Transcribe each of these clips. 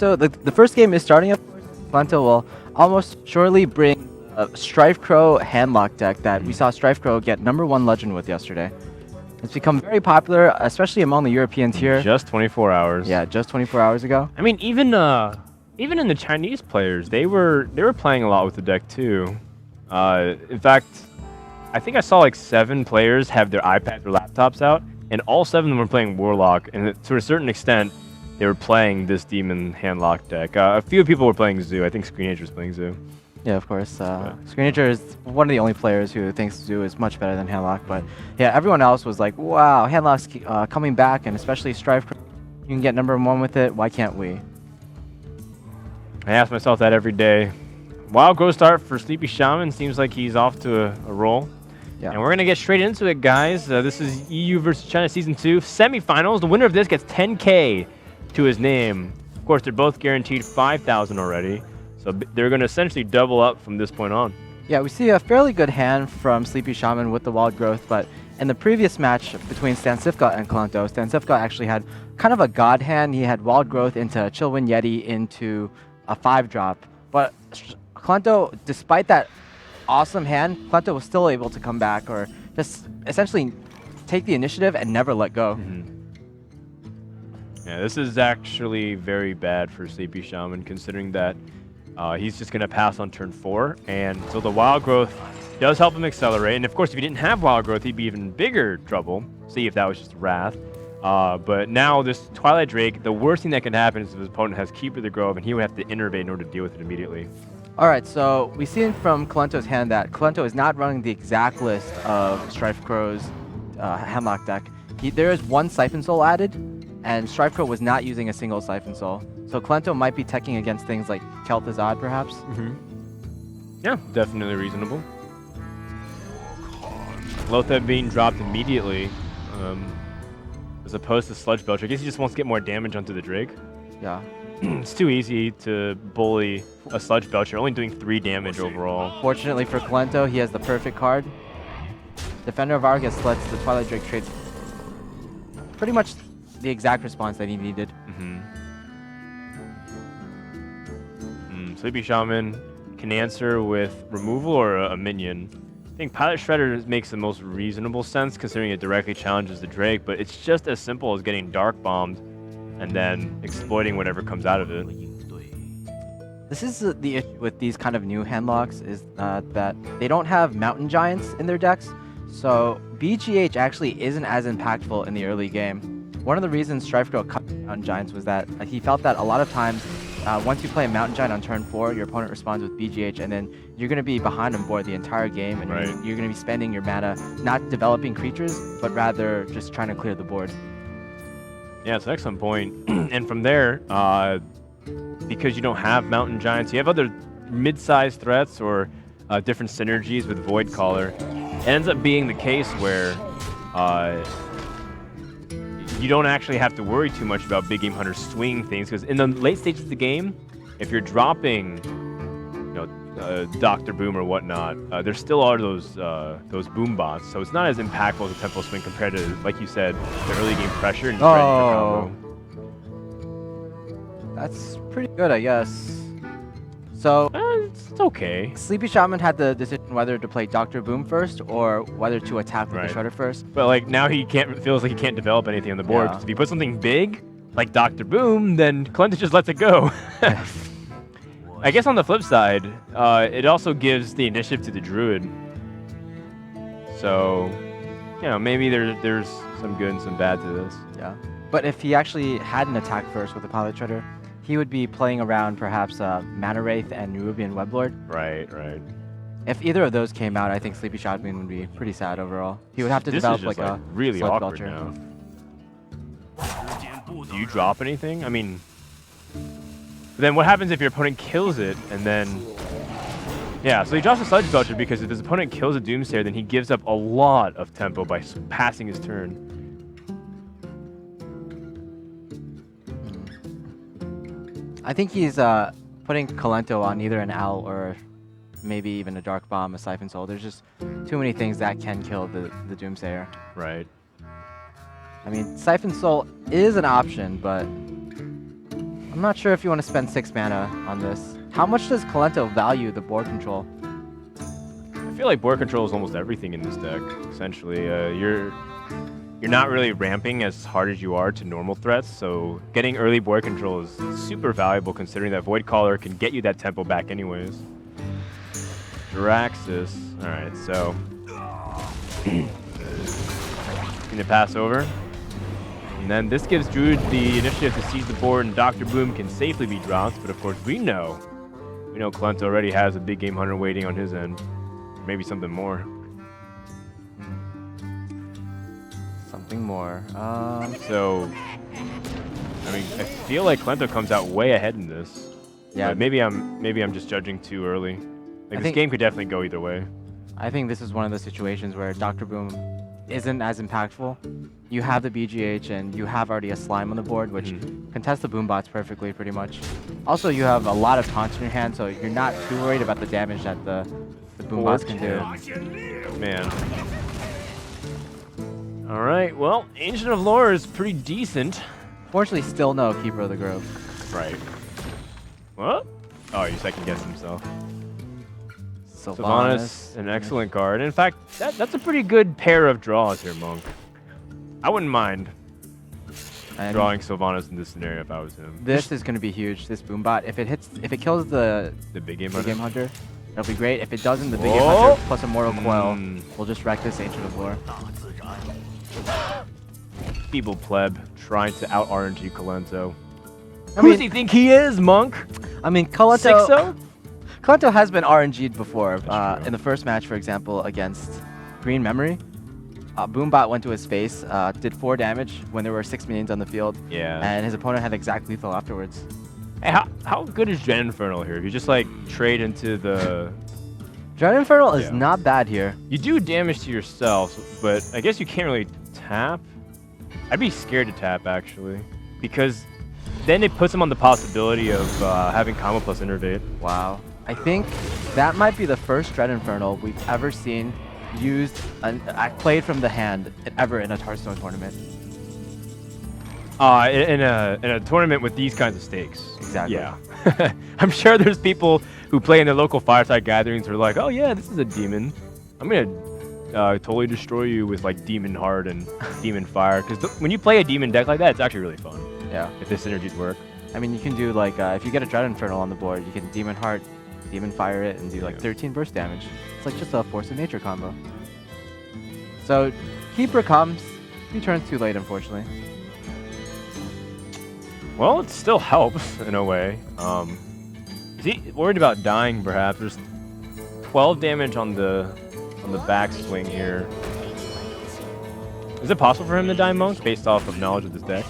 So the first game is starting, of course. Kolento will almost surely bring a Strife Crow handlock deck that we saw Strife Crow get #1 legend with yesterday. It's become very popular, especially among the Europeans here. Just 24 hours. Yeah, just 24 hours ago. I mean, even in the Chinese players, they were playing a lot with the deck too. In fact, I think I saw like 7 players have their iPads or laptops out, and all 7 of them were playing Warlock, and to a certain extent, they were playing this Demon handlock deck. A few people were playing Zoo. I think Screenage was playing Zoo. Yeah, of course. Screenager is one of the only players who thinks Zoo is much better than Handlock, but yeah, everyone else was like, wow, Handlock's coming back, and especially Strife, you can get #1 with it, why can't we? I ask myself that every day. Wild growth start for SleepyShaman. Seems like he's off to a roll. Yeah. And we're going to get straight into it, guys. This is EU versus China Season 2 semifinals. The winner of this gets 10K to his name. Of course, they're both guaranteed 5,000 already. So they're going to essentially double up from this point on. Yeah, we see a fairly good hand from SleepyShaman with the Wild Growth, but in the previous match between Stansifka and Kolento, Stansifka actually had kind of a god hand. He had Wild Growth into Chillwind Yeti into a 5-drop. But Kolento, despite that awesome hand, Kolento was still able to come back or just essentially take the initiative and never let go. Yeah, this is actually very bad for SleepyShaman, considering that he's just going to pass on turn 4, and so the Wild Growth does help him accelerate, and of course if he didn't have Wild Growth, he'd be even bigger trouble. See if that was just Wrath. But now this Twilight Drake, the worst thing that can happen is if his opponent has Keeper of the Grove, and he would have to innervate in order to deal with it immediately. Alright, so we see from Kolento's hand that Kolento is not running the exact list of Strife Crow's handlock deck. There is 1 Siphon Soul added, and Strife Crow was not using a single Siphon Soul. So Kolento might be teching against things like Kel'Thuzad, perhaps. Yeah, definitely reasonable. Lotheb being dropped immediately, as opposed to Sludge Belcher. I guess he just wants to get more damage onto the Drake. Yeah. It's too easy to bully a Sludge Belcher, only doing 3 damage overall. Fortunately for Kolento, he has the perfect card. Defender of Argus lets the Twilight Drake trade pretty much the exact response that he needed. SleepyShaman can answer with removal or a minion. I think Pilot Shredder makes the most reasonable sense considering it directly challenges the Drake, but it's just as simple as getting Dark Bombed and then exploiting whatever comes out of it. This is the issue with these kind of new handlocks, is that they don't have Mountain Giants in their decks, so BGH actually isn't as impactful in the early game. One of the reasons Strife Crow cut Mountain Giants was that he felt that a lot of times once you play a Mountain Giant on turn 4, your opponent responds with BGH, and then you're going to be behind on board the entire game, and you're going to be spending your mana not developing creatures, but rather just trying to clear the board. Yeah, it's an excellent point. And from there, because you don't have Mountain Giants, you have other mid-sized threats or different synergies with Void Caller. It ends up being the case where you don't actually have to worry too much about Big Game Hunters swinging things, because in the late stages of the game, if you're dropping, Dr. Boom or whatnot, there still are those boom bots, so it's not as impactful as a Tempo Swing compared to, like you said, the early game pressure and combo. That's pretty good, I guess. So it's okay. SleepyShaman had the decision whether to play Dr. Boom first or whether to attack with the Shredder first. But like now feels like he can't develop anything on the board. If you put something big like Dr. Boom, then Kolento just lets it go. I guess on the flip side, it also gives the initiative to the Druid. So, maybe there's some good and some bad to this. Yeah. But if he actually had an attack first with the Pilot Shredder, he would be playing around perhaps Mana Wraith and Nerubian Weblord. Right. If either of those came out, I think SleepyShaman would be pretty sad overall. He would have to develop like a really Sludge awkward Belcher. now. Do you drop anything? I mean, then what happens if your opponent kills it and then... Yeah, so he drops a Sludge Belcher because if his opponent kills a Doomsayer, then he gives up a lot of tempo by passing his turn. I think he's putting Kolento on either an Owl or maybe even a Dark Bomb, a Siphon Soul. There's just too many things that can kill the Doomsayer. Right. I mean, Siphon Soul is an option, but I'm not sure if you want to spend 6 mana on this. How much does Kolento value the board control? I feel like board control is almost everything in this deck. Essentially, you're not really ramping as hard as you are to normal threats, so getting early board control is super valuable considering that Void Caller can get you that tempo back anyways. Draxus. Alright, so gonna pass over. And then this gives Druid the initiative to seize the board, and Dr. Boom can safely be dropped, but of course we know Kolento already has a big game hunter waiting on his end. Maybe something more. Something more. So, I mean, I feel like Kolento comes out way ahead in this. Yeah. But maybe I'm just judging too early. Like this game could definitely go either way. I think this is one of the situations where Dr. Boom isn't as impactful. You have the BGH and you have already a slime on the board, which contests the boom bots perfectly, pretty much. Also, you have a lot of taunts in your hand, so you're not too worried about the damage that the boom bots can do. Man. All right. Well, Ancient of Lore is pretty decent. Fortunately, still no Keeper of the Grove. Right. What? Oh, he second guessed himself. Sylvanas, an excellent card. In fact, that's a pretty good pair of draws here, Monk. I wouldn't mind drawing Sylvanas in this scenario if I was him. This is going to be huge. This Boombot, if it kills the big game hunter, it'll be great. If it doesn't, the big game hunter plus a Mortal Coil will just wreck this Ancient of Lore. Feeble pleb trying to out RNG Kolento. I Who mean, does he think he is, Monk? I mean, Kolento. 6-0? Kolento has been RNG'd before. In the first match, for example, against Green Memory, Boombot went to his face, did 4 damage when there were 6 minions on the field. Yeah. And his opponent had exact lethal afterwards. Hey, how good is Dread Infernal here? If you just like trade into the... Dread Infernal is not bad here. You do damage to yourself, but I guess you can't really tap. I'd be scared to tap, actually, because then it puts him on the possibility of having combo plus Innervate. Wow. I think that might be the first Dread Infernal we've ever seen used, played from the hand ever in a Hearthstone tournament. In a tournament with these kinds of stakes. Exactly. Yeah. I'm sure there's people who play in the local fireside gatherings who are like, oh yeah, this is a demon. I'm gonna totally destroy you with like Demon Heart and Demon Fire. Because when you play a demon deck like that, it's actually really fun. Yeah. If the synergies work. I mean, you can do like, if you get a Dread Infernal on the board, you can Demon Heart, Demon Fire it, and do like 13 burst damage. It's like just a Force of Nature combo. So, Keeper comes. 2 turns too late, unfortunately. Well, it still helps in a way. Is he worried about dying, perhaps? There's 12 damage on the backswing here. Is it possible for him to die, Monk, based off of knowledge of this deck?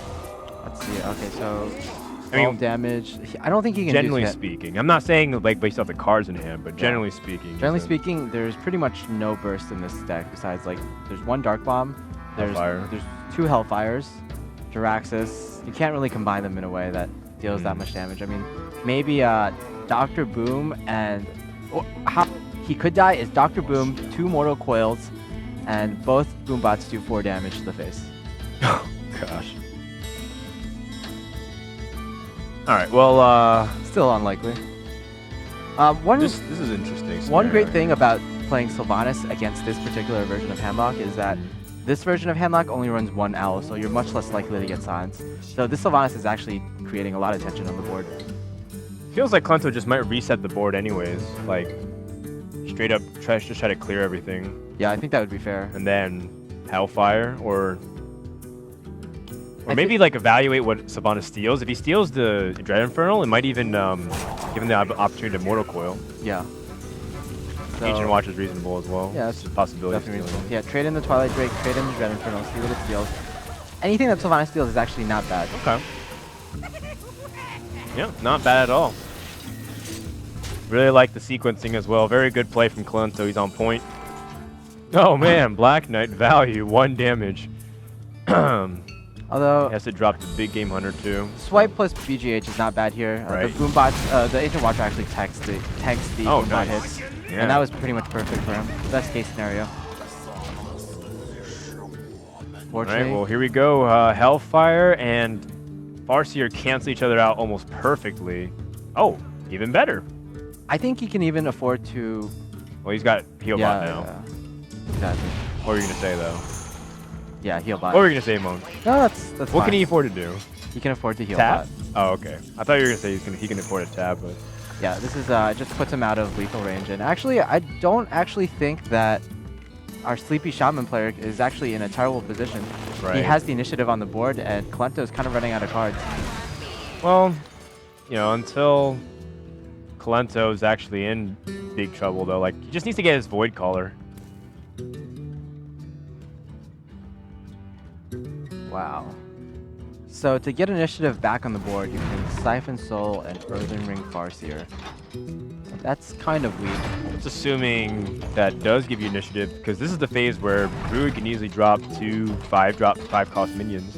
Let's see. Okay, so 12 damage. I don't think he can. Generally speaking, I'm not saying like based off the cards in hand, but generally speaking. Generally speaking, there's pretty much no burst in this deck besides like there's 1 Dark Bomb, there's 2 Hellfires, Jiraxxus. You can't really combine them in a way that deals that much damage. I mean, maybe Dr. Boom and how he could die is Dr. Boom, 2 Mortal Coils, and both Boombots do 4 damage to the face. Oh gosh. All right. Well, still unlikely. This is interesting. One great thing about playing Sylvanas against this particular version of Handlock is that this version of Handlock only runs 1 owl, so you're much less likely to get silenced. So this Sylvanas is actually creating a lot of tension on the board. Feels like Kolento just might reset the board anyways, like straight up try to clear everything. Yeah, I think that would be fair. And then Hellfire or maybe like evaluate what Sylvanas steals. If he steals the Dread Infernal, it might even give him the opportunity to Mortal Coil. Yeah. So, Ancient Watch is reasonable as well. Yeah, that's a possibility. Definitely reasonable. Yeah, trade in the Twilight Drake, trade in the Dread Infernal, see what it steals. Anything that Sylvanas steals is actually not bad. Okay. Yeah, not bad at all. Really like the sequencing as well. Very good play from Kolento. He's on point. Oh man, Black Knight value 1 damage. Although he has to drop the big game hunter too. Swipe plus BGH is not bad here. Right. The Boombots, the Ancient Watcher actually tanks the Boombot hits, yeah. and that was pretty much perfect for him. Best case scenario. All right, well here we go. Hellfire and Farseer cancel each other out almost perfectly. Oh, even better. I think he can even afford to. Well, he's got heal bot now. Yeah, exactly. What were you gonna say though? Yeah, heal bot. What were you gonna say, Monk? No, that's What fine. can he afford to do? He can afford to heal Tap? bot. Oh, okay. I thought you were gonna say he can afford a tab, but Yeah, this is just puts him out of lethal range. And actually, I don't actually think that our SleepyShaman player is actually in a terrible position. right. He has the initiative on the board, and Kolento is kind of running out of cards. Well, you know, until Kolento is actually in big trouble, though. Like, he just needs to get his Void Caller. Wow. So to get initiative back on the board, you can Siphon Soul and Earthen Ring Farseer. That's kind of weak. It's assuming that does give you initiative, because this is the phase where Druid can easily drop 2 5 cost minions.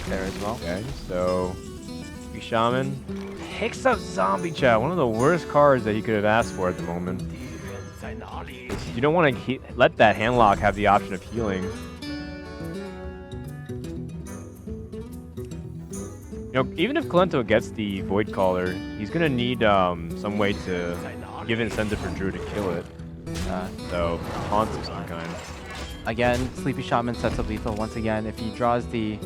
There as well. Okay, so Shaman picks up Zombie Chat, one of the worst cards that he could have asked for at the moment. You don't want to let that handlock have the option of healing. You know, even if Kolento gets the Void Caller, he's gonna need some way to give incentive for Drew to kill it. So taunts of some kind. Again, SleepyShaman sets up lethal once again. If he draws the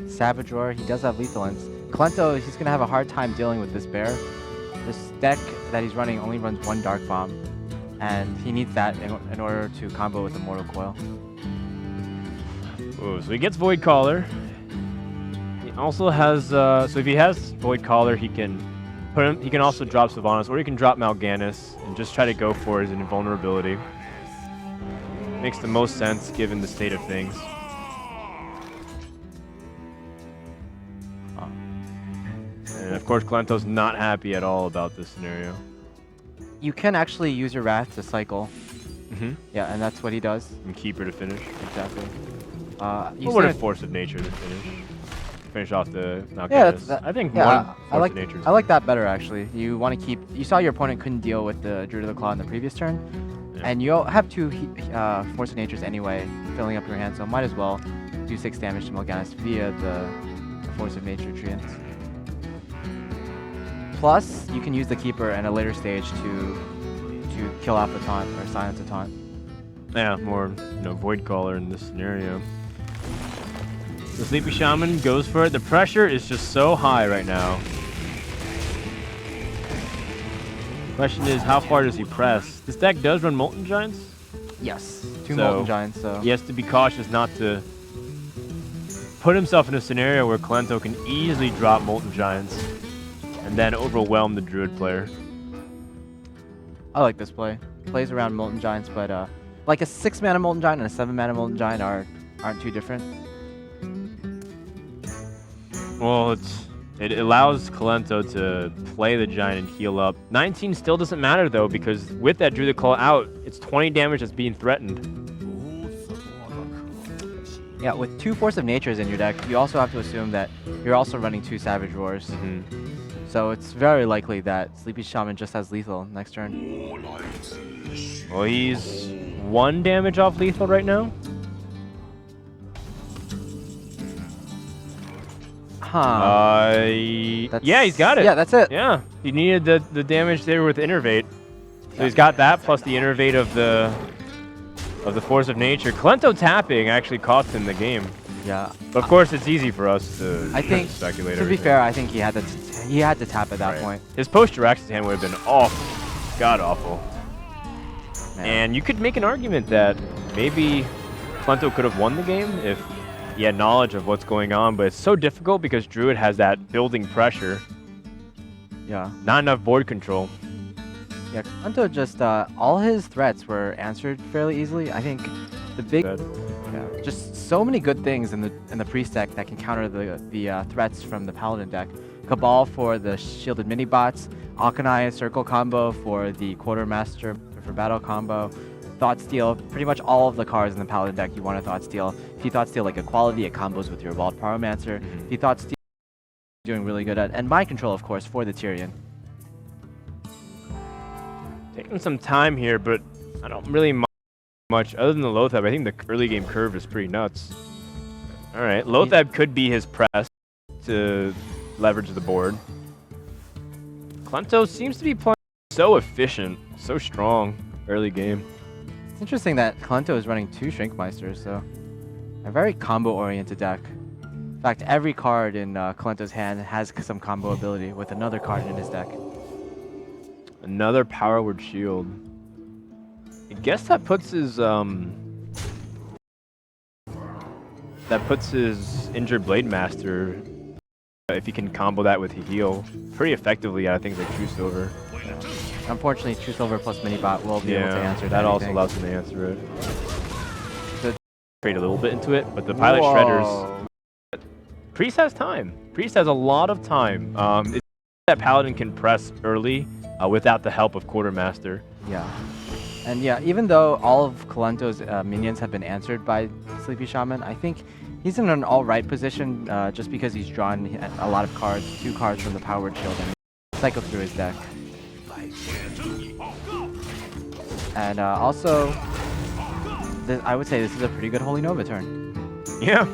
Savage Roar, he does have lethal. And Kolento, he's gonna have a hard time dealing with this bear. This deck that he's running only runs 1 Dark Bomb, and he needs that in order to combo with the Mortal Coil. Ooh, so he gets Void Caller. He also has, so if he has Void Caller, he can put him. He can also drop Sylvanas, or he can drop Mal'Ganis and just try to go for his invulnerability. Makes the most sense given the state of things. And of course, Kolento's not happy at all about this scenario. You can actually use your Wrath to cycle. Mm-hmm. Yeah, and that's what he does. And keep her to finish. Exactly. What a Force of Nature to finish off the Mal'Ganis. Yeah, I think yeah, one I Force of Nature. I like that better actually. You want to keep. You saw your opponent couldn't deal with the Druid of the Claw in the previous turn, and you have 2 Force of Natures anyway, filling up your hand. So might as well do 6 damage to Mal'Ganis via the Force of Nature treants. Plus, you can use the Keeper at a later stage to kill off the taunt or silence a taunt. Yeah, more Void Caller in this scenario. The SleepyShaman goes for it. The pressure is just so high right now. The question is, how far does he press? This deck does run Molten Giants. Yes, 2 Molten Giants. So he has to be cautious not to put himself in a scenario where Kolento can easily drop Molten Giants and then overwhelm the Druid player. I like this play. Plays around Molten Giants, but like a 6-mana Molten Giant and a 7-mana Molten Giant aren't too different. Well, it allows Kolento to play the Giant and heal up. 19 still doesn't matter though, because with that Druid Claw out, it's 20 damage that's being threatened. Yeah, with 2 Force of Natures in your deck, you also have to assume that you're also running 2 Savage Roars. Mm-hmm. So it's very likely that SleepyShaman just has lethal next turn. Well, he's 1 damage off lethal right now. Huh. Yeah, he's got it. Yeah, that's it. Yeah, he needed the damage there with Innervate. So he's got that plus the Innervate of the Force of Nature. Kolento tapping actually cost him the game. Yeah. But of course, it's easy for us to speculate. To be fair, I think he had to tap at that point. His post-Jirax's hand would have been awful, god awful. Man. And you could make an argument that maybe Kolento could have won the game if he had knowledge of what's going on, but it's so difficult because Druid has that building pressure. Yeah. Not enough board control. Yeah, Kolento just all his threats were answered fairly easily. I think the big, just so many good things in the priest deck that can counter the threats from the paladin deck. Cabal for the shielded mini bots, Akanai circle combo for the quartermaster for battle combo, Thought Steal, pretty much all of the cards in the paladin deck you want to Thought Steal. If you Thought Steal like Equality, it combos with your Evolved Pyromancer. If you Thought Steal, doing really good at, and Mind Control of course for the Tyrion. Taking some time here, but I don't really mind much other than the Lothab. I think the early game curve is pretty nuts. All right, Lothab could be his press to leverage the board. Kolento seems to be playing so efficient, so strong early game. It's interesting that Kolento is running 2 Shrinkmeisters, so a very combo-oriented deck. In fact, every card in Kolento's hand has some combo ability with another card in his deck. Another Power Word Shield. I guess that puts his injured Blade Master, if he can combo that with a heal pretty effectively out of things like True Silver. Yeah. Unfortunately, True Silver plus Minibot will be able to answer that. Also anything. allows him to answer it. So trade a little bit into it, but the Pilot Shredders. Priest has time. Priest has a lot of time. It's that Paladin can press early without the help of Quartermaster. Yeah. And yeah, even though all of Kolento's minions have been answered by SleepyShaman, I think he's in an alright position just because he's drawn a lot of cards, 2 cards from the Power Word Shield, and cycle through his deck. And also, I would say this is a pretty good Holy Nova turn. Yeah.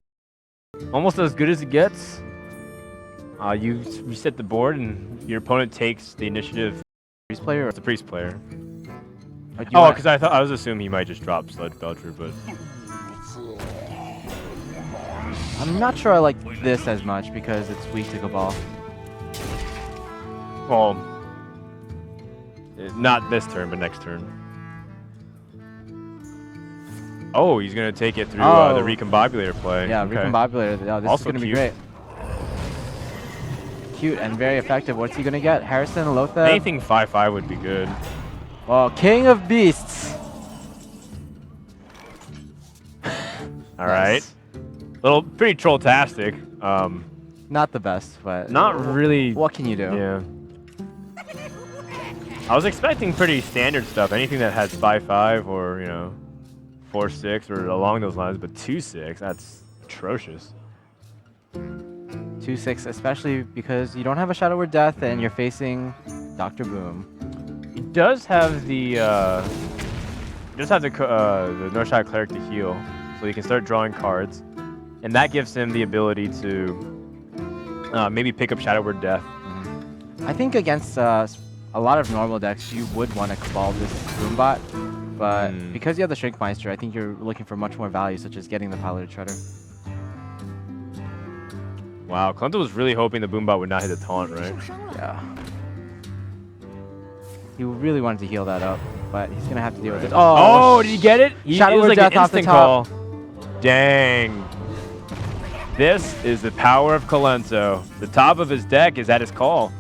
Almost as good as it gets. You reset the board and your opponent takes the initiative. Priest player or it's a priest player. Oh, because I was assuming he might just drop Sludge Belcher, but I'm not sure I like this as much because it's weak to Cabal. well, not this turn, but next turn. Oh, he's gonna take it through the Recombobulator play. Yeah, okay. Recombobulator. Oh, this Also is gonna be cute. great. Cute and very effective. What's he gonna get? Harrison, Lothab? Anything 5/5 would be good. Oh, King of Beasts. All right. Little pretty troll-tastic. Not the best, but Not really. What can you do? Yeah. I was expecting pretty standard stuff. Anything that has 5/5 or 4/6 or along those lines, but 2/6, that's atrocious. 2/6, especially because you don't have a Shadow Word Death and you're facing Dr. Boom. He does have the Northside Cleric to heal, so he can start drawing cards, and that gives him the ability to maybe pick up Shadow Word Death. I think against a lot of normal decks, you would want to Cabal this Boombot, but because you have the Shrinkmeister, I think you're looking for much more value, such as getting the Piloted Shredder. Wow, Kolento was really hoping the Boombot would not hit the taunt, right? Yeah. He really wanted to heal that up, but he's gonna have to deal with it. Oh, did he get it? Shadow it was Word like Death an off the instant top. call. Dang. This is the power of Kolento. The top of his deck is at his call.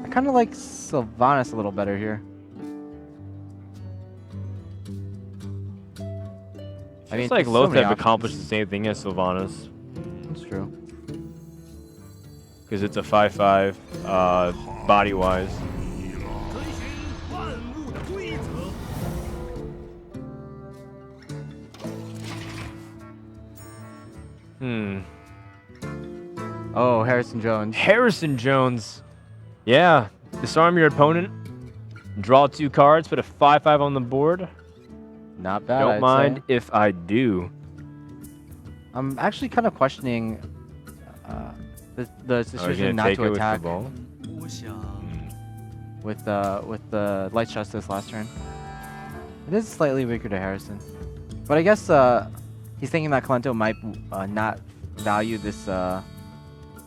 I kind of like Sylvanas a little better here. I mean, it's like there's so many Lothab options. accomplished the same thing as Sylvanas. That's true. Because it's a 5/5 body-wise. Oh, Harrison Jones. Harrison Jones. Yeah. Disarm your opponent. Draw 2 cards. Put a 5/5 on the board. Not bad. Don't I'd mind say. if I do. I'm actually kind of questioning the decision not take to it attack with the ball? with the Light Justice last turn. It is slightly weaker to Harrison, but I guess he's thinking that Kolento might not value this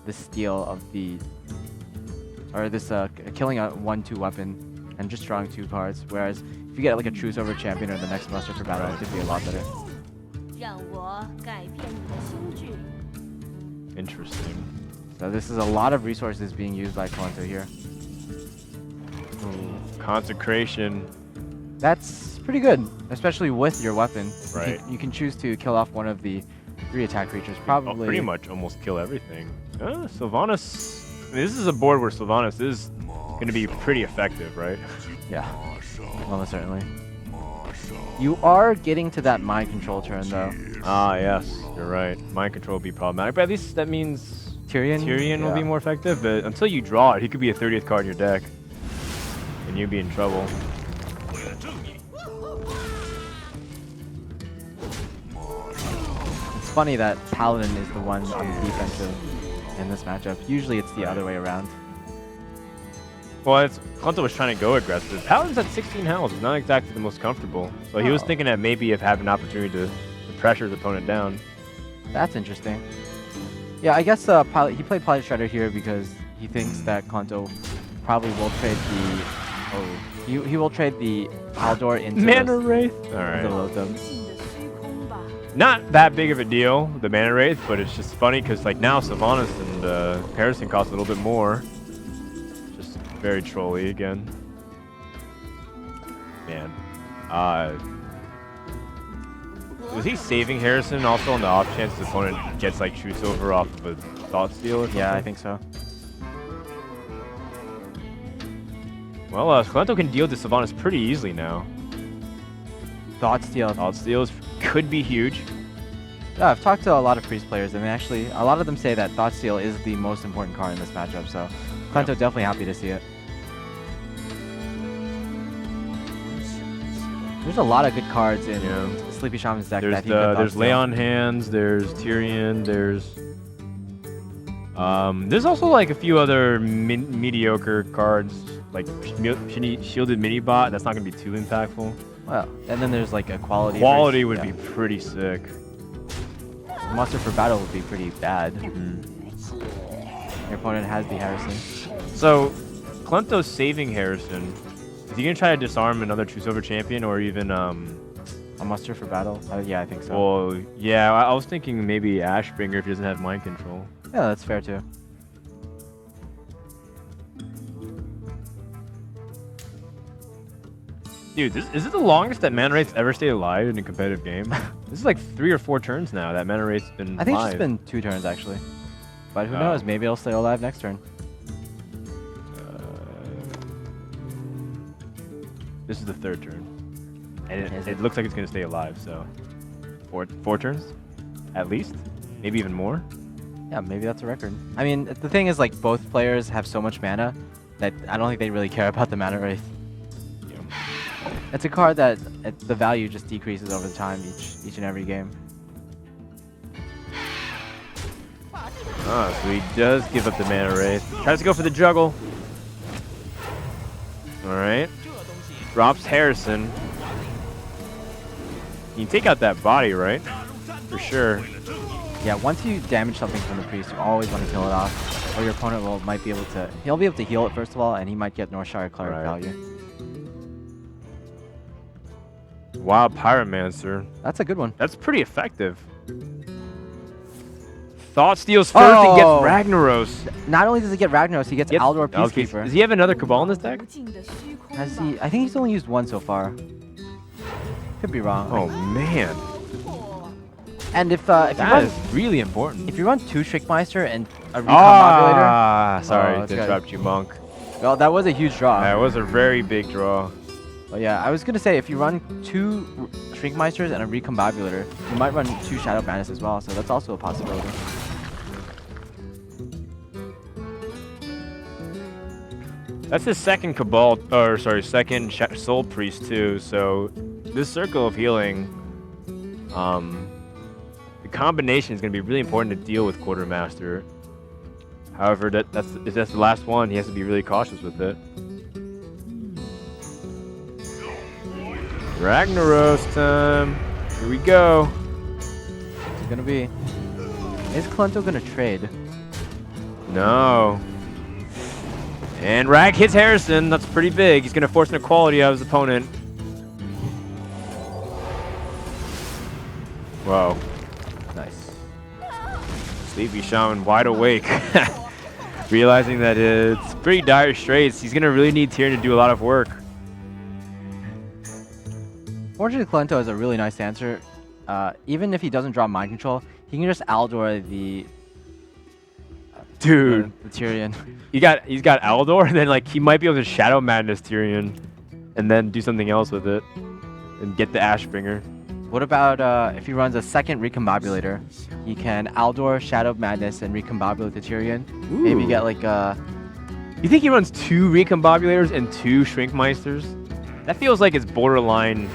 this steal of the this killing a 1/2 weapon and just drawing 2 cards. Whereas if you get like a True Silver Champion or the next Muster for battle, it could be a lot better. Interesting. So this is a lot of resources being used by Kolento here. Consecration. That's pretty good, especially with your weapon. Right. You can choose to kill off one of the 3 attack creatures. Probably. Pretty much almost kill everything. Sylvanas. I mean, this is a board where Sylvanas is going to be pretty effective, right? Yeah. Almost certainly. You are getting to that mind control turn though. Ah, yes, you're right. Mind control would be problematic, but at least that means Tyrion. Tyrion will be Yeah. more effective, but until you draw it, he could be a 30th card in your deck, and you'd be in trouble. It's funny that Paladin is the one on the defensive in this matchup. Usually it's the other way around. Well, Kolento was trying to go aggressive. Paladin's at 16 health, not exactly the most comfortable. So he was thinking that maybe if having an opportunity to pressure his opponent down. That's interesting. Yeah, I guess he played Pilot Shredder here because he thinks that Kolento probably will trade the... Oh, he will trade the Aldor into Mana the Wraith? Alright. Lothum. Not that big of a deal, the Mana Wraith, but it's just funny because like now Sylvanas and Harrison cost a little bit more. Just very trolly again. Man. Was he saving Harrison also on the off chance his opponent gets like shoots over off of a Thought Steal or something? Yeah, I think so. Well, Kolento can deal to Sylvanas pretty easily now. Thought Steal. Thought Steals could be huge. Yeah, I've talked to a lot of Priest players, and actually, a lot of them say that Thought Steal is the most important card in this matchup, so Kolento definitely happy to see it. There's a lot of good cards in SleepyShaman's deck. There's Lay on Hands, there's Tyrion, there's also like a few other mediocre cards, like Shielded Mini Bot. That's not going to be too impactful. Well, and then there's like a quality. Quality would be pretty sick. Muster for Battle would be pretty bad. Your opponent has the Harrison. So, Kolento's saving Harrison. Is he going to try to disarm another True Silver champion or even a Muster for Battle? Yeah, I think so. Well, yeah, I was thinking maybe Ashbringer if he doesn't have mind control. Yeah, that's fair too. Dude, is it the longest that Mana Wraith's ever stayed alive in a competitive game? This is like 3 or 4 turns now that Mana Wraith's been I think live. it's just been 2 turns actually. But who knows? Maybe it'll stay alive next turn. This is the 3rd turn. And it looks like it's going to stay alive, so... 4 turns? At least? Maybe even more? Yeah, maybe that's a record. I mean, the thing is, like, both players have so much mana that I don't think they really care about the Mana Wraith. It's a card that the value just decreases over time each and every game. So he does give up the Mana Wraith. Tries to go for the juggle. Alright. Drops Harrison. You can take out that body, right? For sure. Yeah, once you damage something from the Priest, you always want to kill it off. Or your opponent might be able to... He'll be able to heal it first of all, and he might get Northshire Cleric value. Wild Pyromancer. That's a good one. That's pretty effective. Thought Steals first and gets Ragnaros. Not only does he get Ragnaros, he gets Aldor Peacekeeper. Does he have another Cabal in this deck? Has he? I think he's only used one so far. Could be wrong. Oh man. And if that is really important. If you run 2 Trickmeister and a Recombobulator... Sorry to interrupt you, Monk. Well, that was a huge draw. That was a very big draw. Well, yeah, I was going to say, if you run 2 Shrinkmeisters and a Recombobulator, you might run 2 Shadow Bandits as well, so that's also a possibility. That's his second second Soul Priest too, so this Circle of Healing, the combination is going to be really important to deal with Quartermaster. However, if that's the last one, he has to be really cautious with it. Ragnaros time. Here we go. What's it gonna be? Is Kolento gonna trade? No. And Rag hits Harrison. That's pretty big. He's gonna force an equality out of his opponent. Whoa. Nice. SleepyShaman wide awake. Realizing that it's pretty dire straits. He's gonna really need Tyrion to do a lot of work. Fortunately, Kolento has a really nice answer. Even if he doesn't draw Mind Control, he can just Aldor the... Dude. The Tyrion. He's got Aldor, and then like he might be able to Shadow Madness Tyrion, and then do something else with it, and get the Ashbringer. What about if he runs a second Recombobulator? He can Aldor, Shadow Madness, and Recombobulate the Tyrion. Maybe get like You think he runs 2 Recombobulators and 2 Shrinkmeisters? That feels like it's borderline,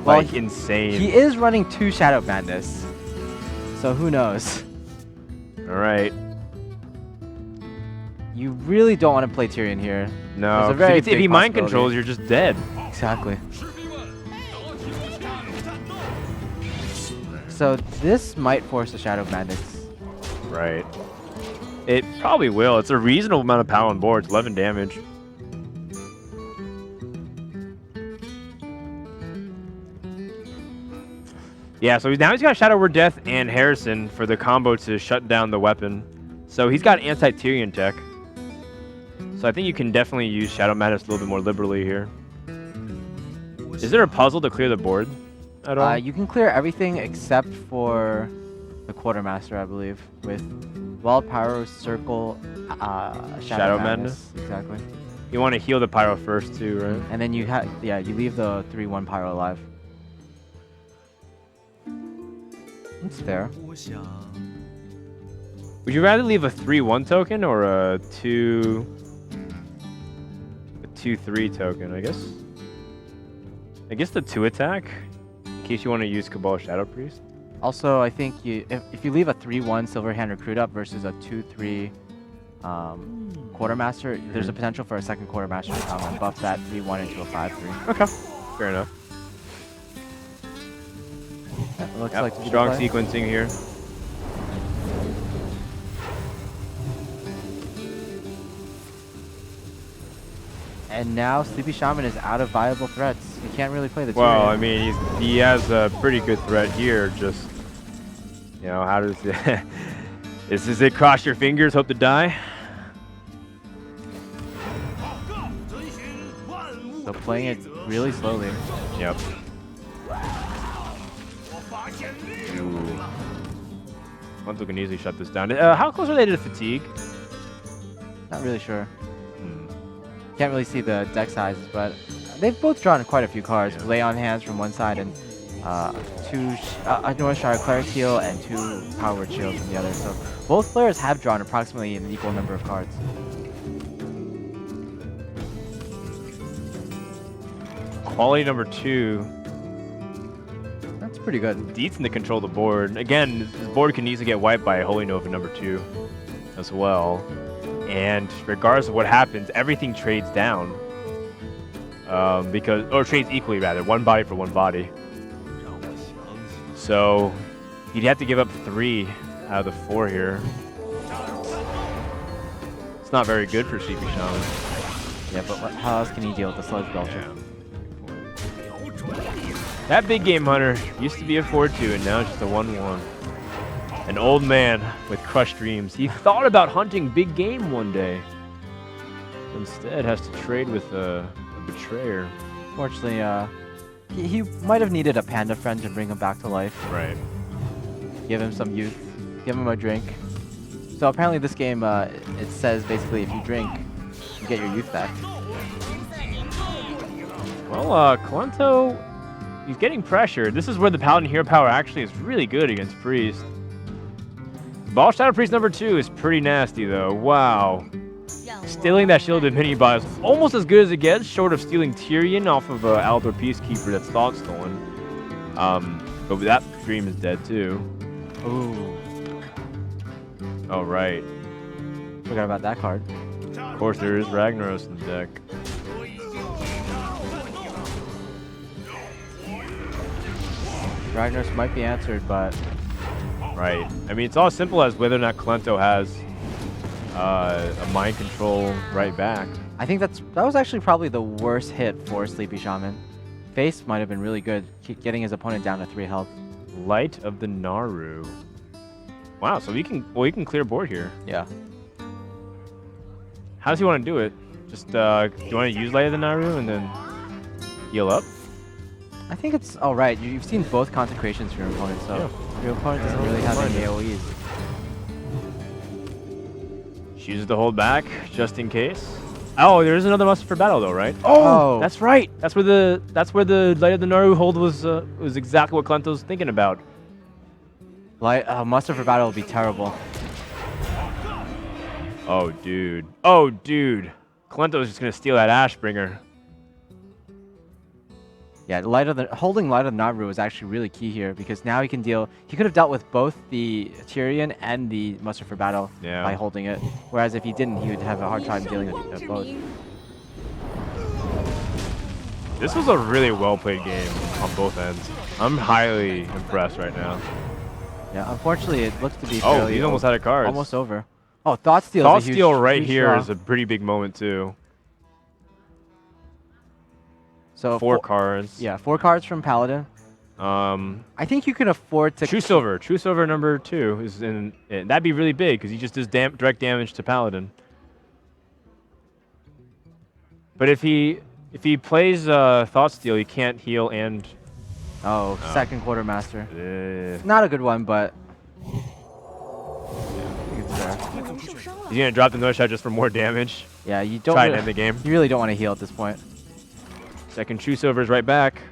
Well, like, insane. He is running 2 Shadow Madness, so who knows? All right. You really don't want to play Tyrion here. No, There's a very if big he mind possibility. controls, you're just dead. Exactly. So this might force a Shadow Madness. Right. It probably will. It's a reasonable amount of power on board. It's 11 damage. Yeah, so now he's got Shadow Word Death and Harrison for the combo to shut down the weapon. So he's got anti-Tyrion tech. So I think you can definitely use Shadow Madness a little bit more liberally here. Is there a puzzle to clear the board at all? You can clear everything except for the Quartermaster, I believe, with Wild Pyro, Circle, Shadow Madness. Exactly. You want to heal the Pyro first too, right? And then you leave the 3/1 Pyro alive. That's fair. Would you rather leave a 3/1 token or a 2/3 token? I guess the 2 attack, in case you want to use Cabal Shadow Priest. Also, I think if you leave a 3/1 Silverhand Recruit up versus a 2/3 Quartermaster, there's a potential for a second Quartermaster to come and buff that 3/1 into a 5/3. Okay, fair enough. That looks like to be the Strong play. sequencing here. And now SleepyShaman is out of viable threats. He can't really play the Well, Tyrion. I mean, he has a pretty good threat here. Just, you know, how does it? Is it cross your fingers, hope to die? So playing it really slowly. Yep. Ooh. Kolento can easily shut this down. How close are they to fatigue? Not really sure. Can't really see the deck sizes, but they've both drawn quite a few cards. Yeah. Lay on hands from one side and 2 North Shire Cleric Heal and 2 Power Word Shields from the other. So both players have drawn approximately an equal number of cards. Quality number 2. That's pretty good. Decent to control the board. Again, the board can easily get wiped by Holy Nova number 2 as well. And regardless of what happens, everything trades down. Or trades equally rather, 1 body for 1 body. So he'd have to give up 3 out of the 4 here. It's not very good for SleepyShaman. Yeah, but how else can he deal with the Sludge Belcher? That big game hunter used to be a 4-2 and now it's just a 1-1. An old man with crushed dreams. He thought about hunting big game one day. Instead has to trade with a betrayer. Fortunately, he might have needed a panda friend to bring him back to life. Right. Give him some youth. Give him a drink. So apparently this game, it says basically if you drink, you get your youth back. Well, Kolento, he's getting pressured. This is where the Paladin hero power actually is really good against Priest. Ball Shadow Priest number 2 is pretty nasty though. Wow. Stealing that shielded mini buy is almost as good as it gets, short of stealing Tyrion off of Aldor Peacekeeper that's thought stolen. But that dream is dead too. Ooh. Oh, right. Forgot about that card. Of course, there is Ragnaros in the deck. Ragnaros might be answered, but Right. I mean, it's all simple as whether or not Kolento has a mind control right back. I think that was actually probably the worst hit for SleepyShaman. Face might have been really good, getting his opponent down to 3 health. Light of the Naru. Wow, so he can clear board here. Yeah. How does he want to do it? Just do you want to use Light of the Naru and then heal up? I think it's all right. You've seen both consecrations for your opponent, so your opponent doesn't really have any AoEs. Chooses to hold back just in case. Oh, there is another muster for battle though, right? Oh. That's right. That's where the Light of the Naru hold was exactly what Kolento's thinking about. Muster for battle would be terrible. Oh, dude. Oh, dude. Kolento's just gonna steal that Ashbringer. Yeah, holding Light of the Naru is actually really key here because now he can deal. He could have dealt with both the Tyrion and the Muster for Battle by holding it. Whereas if he didn't, he would have a hard time dealing with both. This was a really well played game on both ends. I'm highly impressed right now. Yeah, unfortunately, it looks to be Oh, he's almost out of cards. Almost over. Oh, Thought Steal. Thought Steal right here is a pretty big moment too. So four cards. Yeah, 4 cards from Paladin. I think you can afford to. True Silver number 2 is in. That'd be really big because he just does direct damage to Paladin. But if he plays Thought Steal, he can't heal and. Oh, second Quartermaster. Not a good one, but. He's gonna drop the Noise Shot just for more damage. Yeah, you don't. Try and end the game. You really don't want to heal at this point. Second True Silver is right back.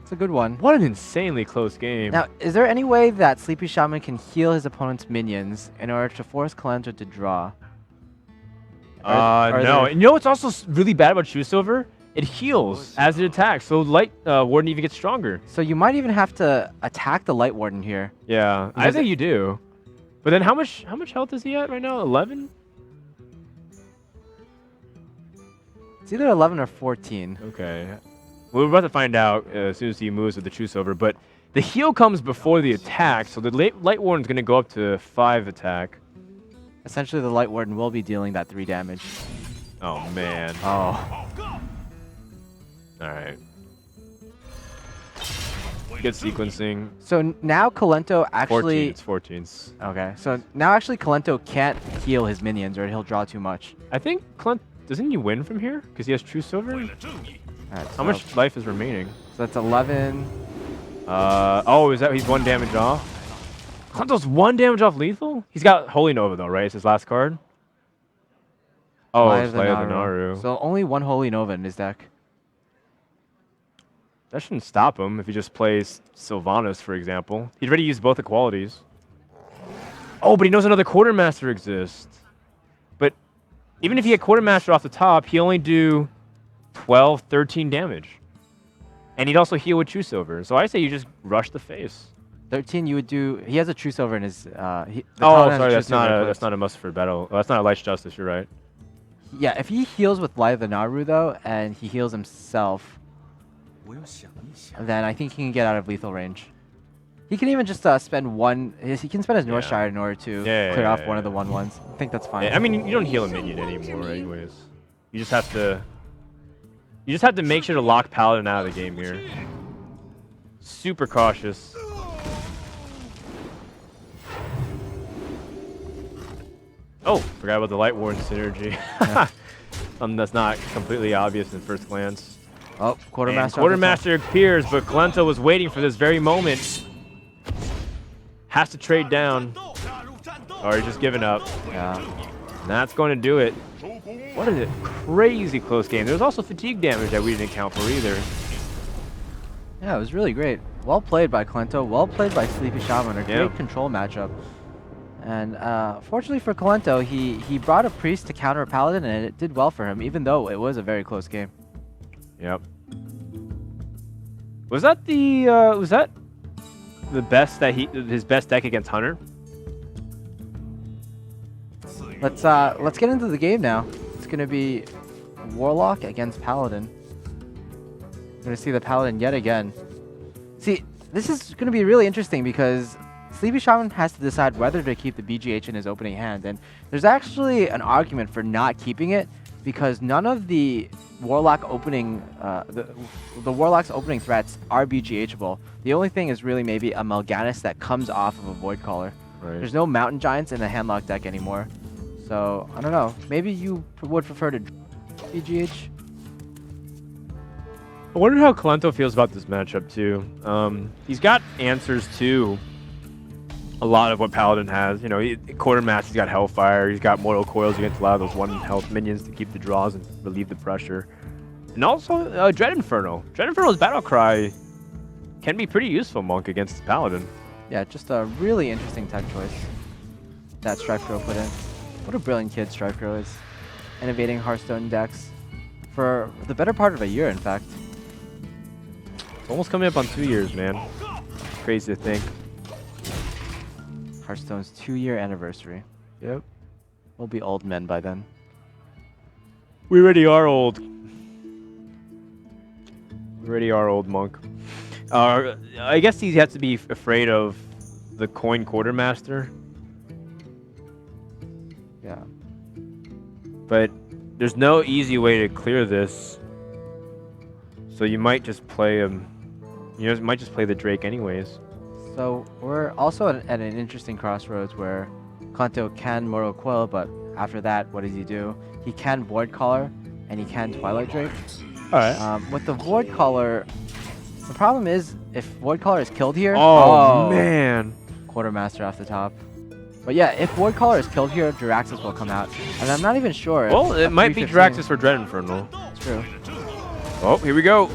It's a good one. What an insanely close game. Now, is there any way that SleepyShaman can heal his opponent's minions in order to force Kolento to draw? No. You know what's also really bad about True Silver? It heals as it attacks, so Light Warden even gets stronger. So you might even have to attack the Light Warden here. Yeah, I think you do. But then how much health is he at right now? 11? It's either 11 or 14. Okay. We're about to find out as soon as he moves with the True Silver, but the heal comes before the attack, so the Light Warden's going to go up to 5 attack. Essentially, the Light Warden will be dealing that 3 damage. Oh, man. Oh. All right. Good sequencing. So now Kolento actually... 14. It's 14. Okay. So now actually Kolento can't heal his minions or he'll draw too much. I think Kolento... Doesn't he win from here? Because he has True Silver? Right, How much life is remaining? So that's 11. Oh, is that he's 1 damage off? Kolento's 1 damage off lethal? He's got Holy Nova though, right? It's his last card? Oh, it's Light of the Naru. So only 1 Holy Nova in his deck. That shouldn't stop him if he just plays Sylvanas, for example. He'd already used both the qualities. Oh, but he knows another Quartermaster exists. But even if he had Quartermaster off the top, he only do 12, 13 damage. And he'd also heal with True Silver. So I say you just rush the face. 13 you would do... He has a True Silver in his... sorry, that's not a must for battle. Well, that's not a Light's Justice, you're right. Yeah, if he heals with Light of the Naru, though, and he heals himself, then I think he can get out of lethal range. He can even just spend 1... He can spend his North Shire in order to clear off one of the 1/1s. I think that's fine. Yeah, I mean, you don't heal a minion anymore, anyways. You just have to... You just have to make sure to lock Paladin out of the game here. Super cautious. Oh, forgot about the Light Warden synergy. Something that's not completely obvious at first glance. Oh, Quartermaster. Quartermaster appears, but Kolento was waiting for this very moment. Has to trade down. Or he's just giving up. Yeah. And that's going to do it. What is it? Crazy close game. There was also fatigue damage that we didn't account for either. Yeah, it was really great. Well played by Kolento. Well played by SleepyShaman. A great control matchup. And fortunately for Kolento, he brought a Priest to counter a Paladin, and it did well for him, even though it was a very close game. Yep. Was that the best that his best deck against Hunter? Let's get into the game now. It's gonna be Warlock against Paladin. We're gonna see the Paladin yet again. See, this is gonna be really interesting because SleepyShaman has to decide whether to keep the BGH in his opening hand, and there's actually an argument for not keeping it because none of the Warlock opening, the Warlock's opening threats are BGHable. The only thing is really maybe a Mal'Ganis that comes off of a Void Caller. Right. There's no Mountain Giants in the Handlock deck anymore. So, I don't know. Maybe you would prefer to BGH? I wonder how Kolento feels about this matchup, too. He's got answers, too. a lot of what Paladin has. You know, Quartermaster's got Hellfire, he's got Mortal Coils against a lot of those 1 health minions to keep the draws and relieve the pressure. And also, Dread Inferno. Dread Inferno's Battlecry can be pretty useful, Monk, against Paladin. Yeah, just a really interesting tech choice that Strife Girl put in. What a brilliant kid Strife Girl is. Innovating Hearthstone decks for the better part of a year, in fact. It's almost coming up on 2 years, man. Crazy to think. Hearthstone's 2-year anniversary. Yep. We'll be old men by then. We already are old. We already are old, Monk. I guess he has to be afraid of the Coin Quartermaster. Yeah. But there's no easy way to clear this. So you might just play him. You might just play the Drake anyways. So we're also at an interesting crossroads where Kolento can Mortal Coil, but after that, what does he do? He can Void Caller, and he can Twilight Drake. Alright. With the Void Caller, the problem is if Void Caller is killed here. Oh, man. Quartermaster off the top. But yeah, if Void Caller is killed here, Jiraxxus will come out. And I'm not even sure. Well, it might be Jiraxxus for Dread Infernal. It's true. Oh, here we go.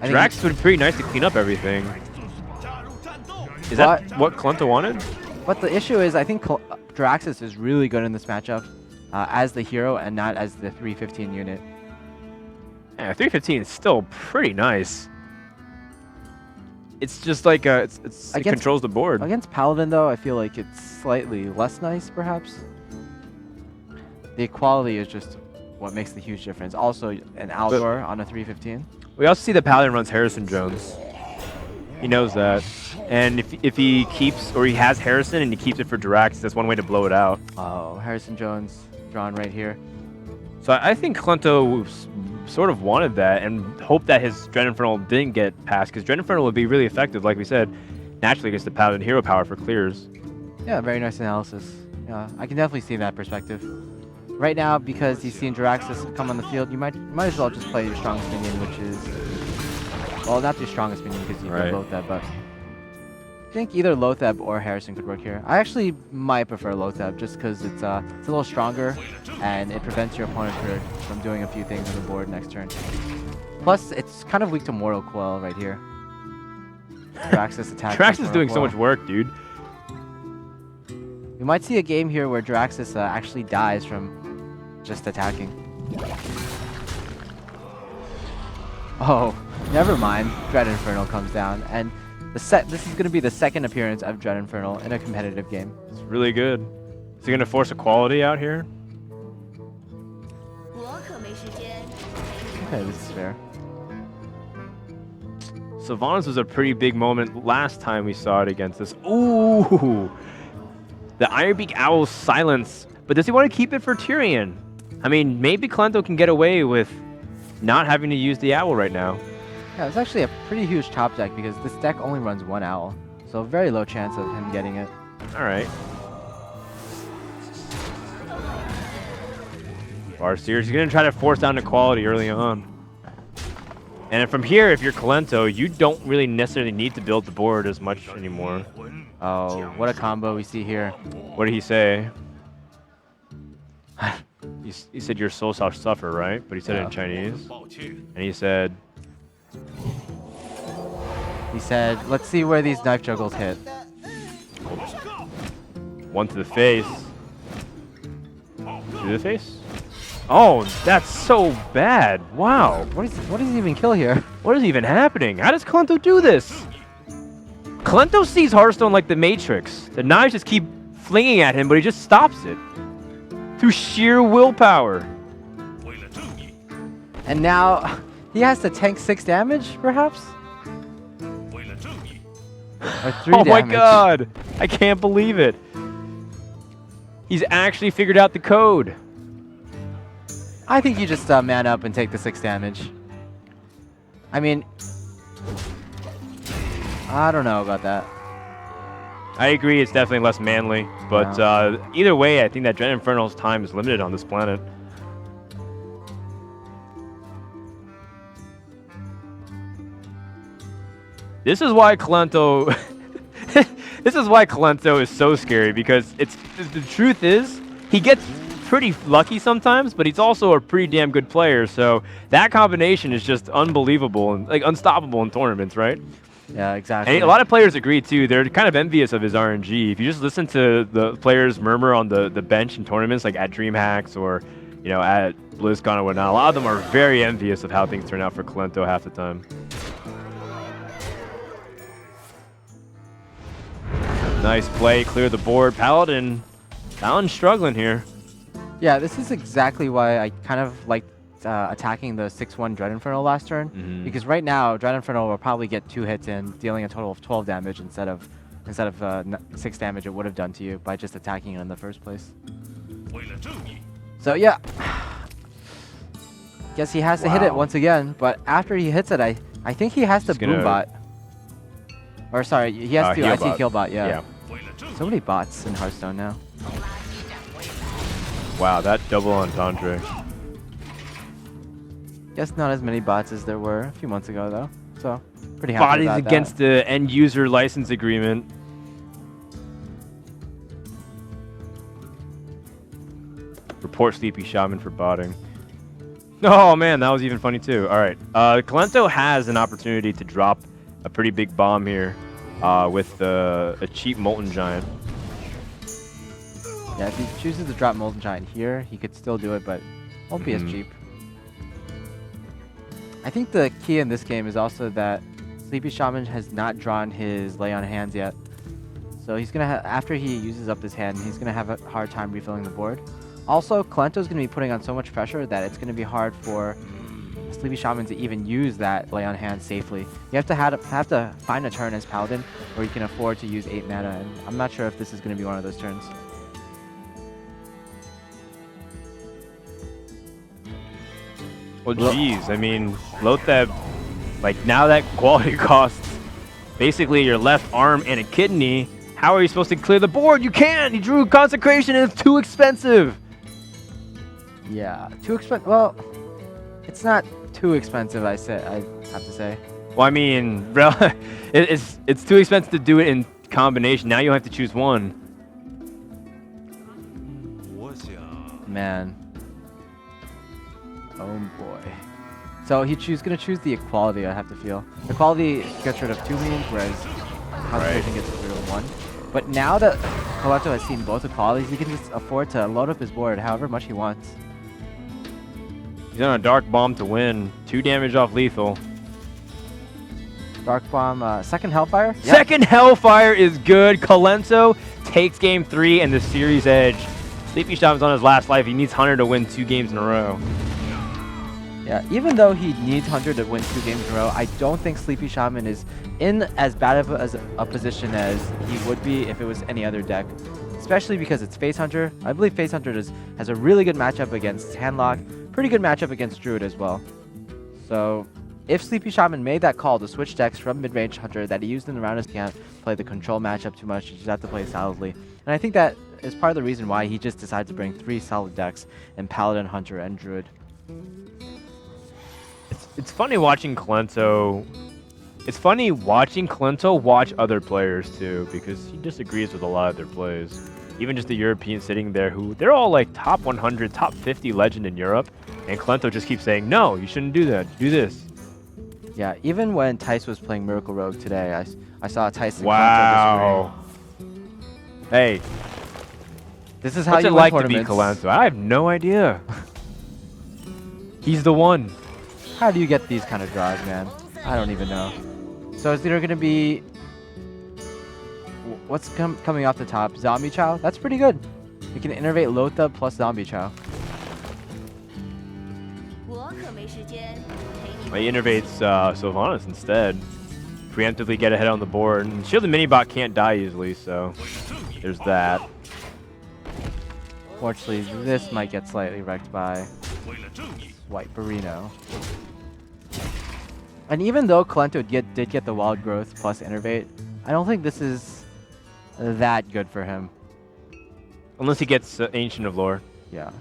I Jiraxxus would be pretty nice to clean up everything. Is that what Kolento wanted? But the issue is, I think Jiraxxus is really good in this matchup as the hero and not as the 315 unit. Yeah, 315 is still pretty nice. It's just like it controls the board. Against Paladin, though, I feel like it's slightly less nice, perhaps. The equality is just what makes the huge difference. Also, an Aldor on a 315. We also see that Paladin runs Harrison Jones. He knows that. And if he keeps, or he has Harrison and he keeps it for Jiraxxus, that's one way to blow it out. Oh, Harrison Jones drawn right here. So I think Kolento sort of wanted that and hoped that his Dread Infernal didn't get passed, because Dread Infernal would be really effective, like we said, naturally against the Paladin hero power for clears. Yeah, very nice analysis. Yeah, I can definitely see that perspective. Right now, because he's seen Jiraxxus come on the field, you might as well just play your strongest minion, which is, well, not your strongest minion because you can Lotheb, but I think either Lotheb or Harrison could work here. I actually might prefer Lotheb just because it's a little stronger and it prevents your opponent from doing a few things on the board next turn. Plus, it's kind of weak to Mortal Coil right here. Jiraxxus attack. Jiraxxus is doing so much work, dude. We might see a game here where Jiraxxus actually dies from just attacking. Oh, never mind. Dread Infernal comes down, and this is going to be the second appearance of Dread Infernal in a competitive game. It's really good. Is he going to force equality out here? Okay, this is fair. Sylvanas was a pretty big moment last time we saw it against us. Ooh! The Ironbeak Owl's silence. But does he want to keep it for Tyrion? I mean, maybe Kolento can get away with not having to use the owl right now. Yeah, it's actually a pretty huge top deck because this deck only runs one owl. So very low chance of him getting it. Alright. Farseer's going to try to force down equality early on. And from here, if you're Kolento, you don't really necessarily need to build the board as much anymore. Oh, what a combo we see here. What did he say? He said your soul shall suffer, right? But he said it in Chinese. And he said, let's see where these knife juggles hit. One to the face. To the face? Oh, that's so bad. Wow. What does he even kill here? What is even happening? How does Kolento do this? Kolento sees Hearthstone like the Matrix. The knives just keep flinging at him, but he just stops it. Through sheer willpower. And now he has to tank 6 damage, perhaps? Or 3 oh damage. my god! I can't believe it. He's actually figured out the code. I think you just man up and take the 6 damage. I mean, I don't know about that. I agree, it's definitely less manly, but either way, I think that Dread Infernal's time is limited on this planet. This is why Kolento... this is why Kolento is so scary, because the truth is he gets pretty lucky sometimes, but he's also a pretty damn good player. So that combination is just unbelievable and like unstoppable in tournaments, right? Yeah, exactly. And a lot of players agree too. They're kind of envious of his RNG. If you just listen to the players murmur on the bench in tournaments, like at DreamHacks or at BlizzCon or whatnot, a lot of them are very envious of how things turn out for Kolento half the time. Nice play, clear the board. Paladin's struggling here. Yeah, this is exactly why I kind of liked attacking the 6-1 Dread Inferno last turn, because right now Dread Inferno will probably get 2 hits in, dealing a total of 12 damage instead of 6 damage it would have done to you by just attacking it in the first place. So yeah, guess he has to hit it once again, but after he hits it, I think he has to boom bot. Or sorry, he has to IC kill bot, yeah. So many bots in Hearthstone now. Wow, that double entendre. Guess not as many bots as there were a few months ago, though. So, pretty happy about Bodies against the end user license agreement. Report SleepyShaman for botting. Oh man, that was even funny too. All right, Kolento has an opportunity to drop a pretty big bomb here with a cheap Molten Giant. Yeah, if he chooses to drop Molten Giant here, he could still do it, but won't be as cheap. I think the key in this game is also that SleepyShaman has not drawn his Lay on Hands yet. So he's going to after he uses up this hand, he's going to have a hard time refilling the board. Also, Kolento's going to be putting on so much pressure that it's going to be hard for SleepyShaman to even use that Lay on Hands safely. You have to find a turn as Paladin where you can afford to use 8 mana, and I'm not sure if this is going to be one of those turns. Well, geez, I mean, Lotheb, like, now that quality costs basically your left arm and a kidney, how are you supposed to clear the board? You can't! He drew Consecration and it's too expensive! Yeah, too expensive. Well, it's not too expensive, I have to say. Well, I mean, it's too expensive to do it in combination. Now you have to choose one. Man. Oh boy. So he's gonna choose the equality, I have to feel. Equality gets rid of 2 means, whereas Consecration gets rid of 1. But now that Kolento has seen both equalities, he can just afford to load up his board however much he wants. He's on a Dark Bomb to win. 2 damage off lethal. Dark Bomb, second Hellfire? Yep. Second Hellfire is good. Kolento takes game 3 and the series edge. SleepyShaman's on his last life. He needs Hunter to win 2 games in a row. Yeah, even though he needs Hunter to win 2 games in a row, I don't think SleepyShaman is in as bad of a position as he would be if it was any other deck. Especially because it's Face Hunter. I believe Face Hunter has a really good matchup against Handlock. Pretty good matchup against Druid as well. So, if SleepyShaman made that call to switch decks from mid-range Hunter that he used in the round, he can't play the control matchup too much, you just have to play solidly. And I think that is part of the reason why he just decided to bring 3 solid decks in Paladin, Hunter, and Druid. It's funny watching Kolento. It's funny watching Kolento watch other players too, because he disagrees with a lot of their plays. Even just the Europeans sitting there, who they're all like top 100, top 50 legend in Europe, and Kolento just keeps saying, "No, you shouldn't do that. Do this." Yeah, even when Tice was playing Miracle Rogue today, I saw Tice and Wow. Hey, this is how what's you it win like to be tournaments. Kolento? I have no idea. He's the one. How do you get these kind of draws, man? I don't even know. So is there going to be... What's coming off the top? Zombie Chow? That's pretty good. You can innervate Lotheb plus Zombie Chow. He innervates Sylvanas instead. Preemptively get ahead on the board. And Shielded Minibot can't die easily, so there's that. Fortunately, this might get slightly wrecked by White Burrito. And even though Kolento did get the Wild Growth plus Innervate, I don't think this is that good for him. Unless he gets Ancient of Lore. Yeah.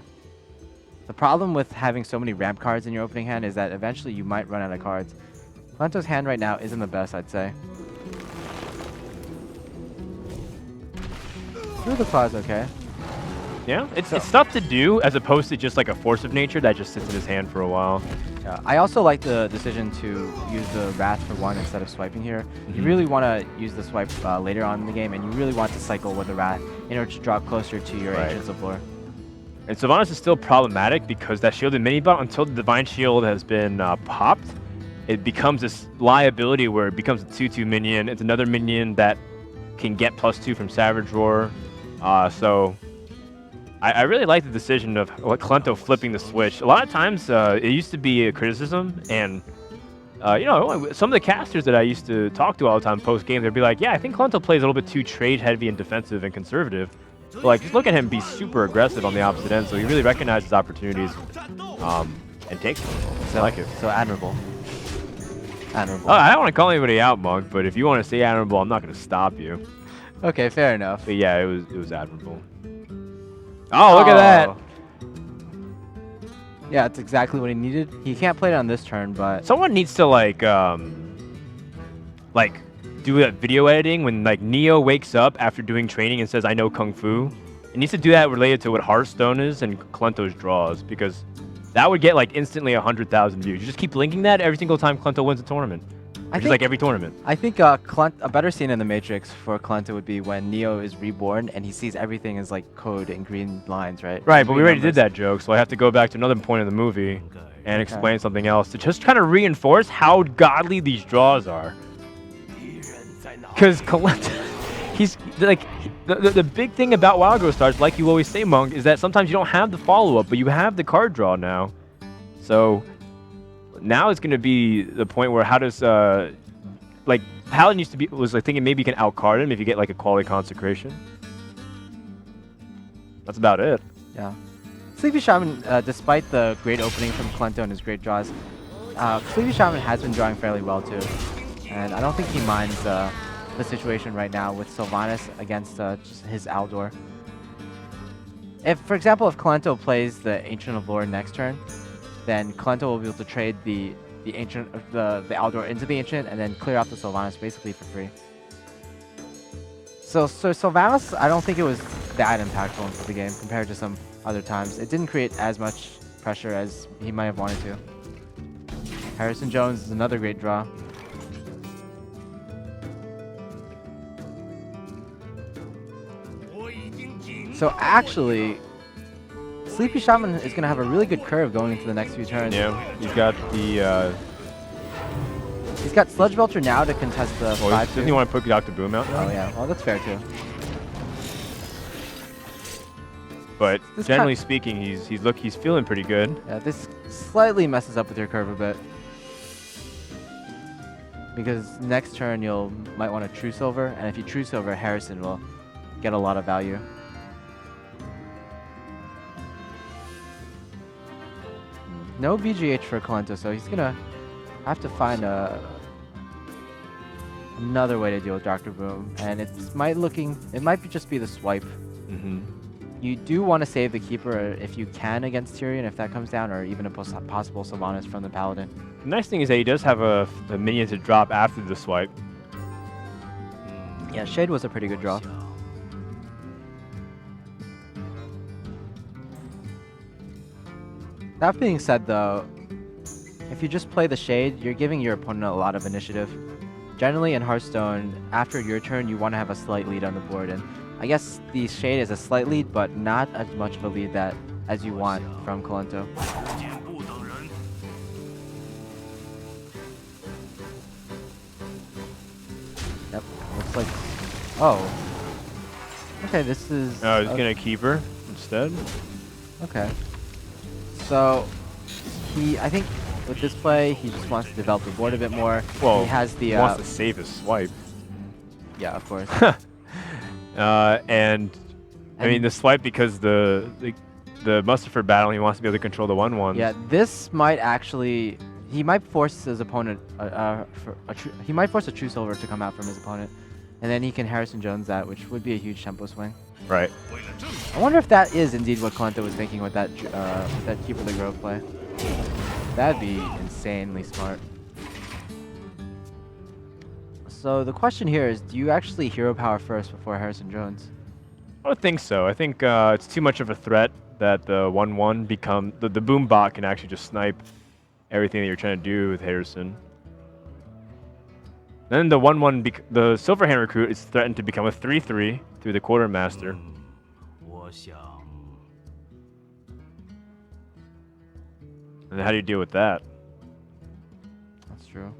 The problem with having so many ramp cards in your opening hand is that eventually you might run out of cards. Kolento's hand right now isn't the best, I'd say. Through the claws, okay. Yeah, it's tough to do as opposed to just like a force of nature that just sits in his hand for a while. Yeah, I also like the decision to use the Wrath for 1 instead of swiping here. You really want to use the swipe later on in the game, and you really want to cycle with the Wrath in order to drop closer to your Ancients of Lore. And Sylvanas is still problematic because that shielded mini-bot, until the Divine Shield has been popped, it becomes this liability where it becomes a 2/2 minion. It's another minion that can get +2 from Savage Roar. So I really like the decision of Kolento flipping the switch. A lot of times it used to be a criticism, and you know, some of the casters that I used to talk to all the time post-game, they'd be like, yeah, I think Kolento plays a little bit too trade-heavy and defensive and conservative. But like, just look at him be super aggressive on the opposite end, so he really recognizes opportunities and takes them. So, I like it. So admirable. Admirable. Oh, I don't want to call anybody out, Monk, but if you want to say admirable, I'm not going to stop you. Okay, fair enough. But yeah, it was admirable. Oh, look at that! Yeah, it's exactly what he needed. He can't play it on this turn, but Someone needs to like do that video editing when like Neo wakes up after doing training and says, "I know Kung Fu." It needs to do that related to what Hearthstone is and Kolento's draws, because that would get like instantly 100,000 views. You just keep linking that every single time Kolento wins a tournament. Which is like every tournament. I think a better scene in the Matrix for Kolento would be when Neo is reborn and he sees everything as like code and green lines, right? Right, but we already did that joke, so I have to go back to another point in the movie and explain something else to just kind of reinforce how godly these draws are. Because Kolento, he's like, the big thing about Wild Growth Stars, like you always say, Monk, is that sometimes you don't have the follow-up, but you have the card draw now. So now it's going to be the point where how does, like, Paladin used to be, was like thinking maybe you can outcard him if you get like a quality consecration. That's about it. Yeah. SleepyShaman, despite the great opening from Kolento and his great draws, SleepyShaman has been drawing fairly well too. And I don't think he minds the situation right now with Sylvanas against just his Aldor. If, for example, if Kolento plays the Ancient of Lore next turn, then Kolento will be able to trade the Aldor into the Ancient and then clear out the Sylvanas basically for free. So Sylvanas, I don't think it was that impactful into the game compared to some other times. It didn't create as much pressure as he might have wanted to. Harrison Jones is another great draw. So actually, SleepyShaman is going to have a really good curve going into the next few turns. Yeah, he's got the... He's got Sludge Belcher now to contest the 5-2. Doesn't he want to put Dr. Boom out now? Oh yeah, well that's fair too. But generally speaking, he's feeling pretty good. Yeah, this slightly messes up with your curve a bit. Because next turn you might want to True Silver, and if you True Silver, Harrison will get a lot of value. No BGH for Kolento, so he's gonna have to find another way to deal with Dr. Boom, and it might just be the swipe. You do want to save the Keeper if you can against Tyrion if that comes down, or even a possible Sylvanas from the Paladin. The nice thing is that he does have a minion to drop after the swipe. Yeah, Shade was a pretty good draw. That being said, though, if you just play the Shade, you're giving your opponent a lot of initiative. Generally in Hearthstone, after your turn, you want to have a slight lead on the board, and I guess the Shade is a slight lead, but not as much of a lead as you want from Kolento. Yep, looks like... Oh. Okay, this is... Oh, he's going to keep her instead? Okay. So, I think with this play, he just wants to develop the board a bit more. Well, he has the... he wants to save his swipe. Yeah, of course. And I mean, the swipe, because the Mustafar battle, he wants to be able to control the 1/1s. Yeah, this might actually... He might force his opponent... he might force a True Silver to come out from his opponent. And then he can Harrison Jones that, which would be a huge tempo swing. Right. I wonder if that is indeed what Kolento was thinking with that Keeper the Grove play. That'd be insanely smart. So the question here is, do you actually hero power first before Harrison Jones? I don't think so. I think it's too much of a threat that the 1-1 become the boom bot can actually just snipe everything that you're trying to do with Harrison. Then the 1-1, the Silverhand recruit is threatened to become a 3-3 through the quartermaster. And then how do you deal with that? That's true.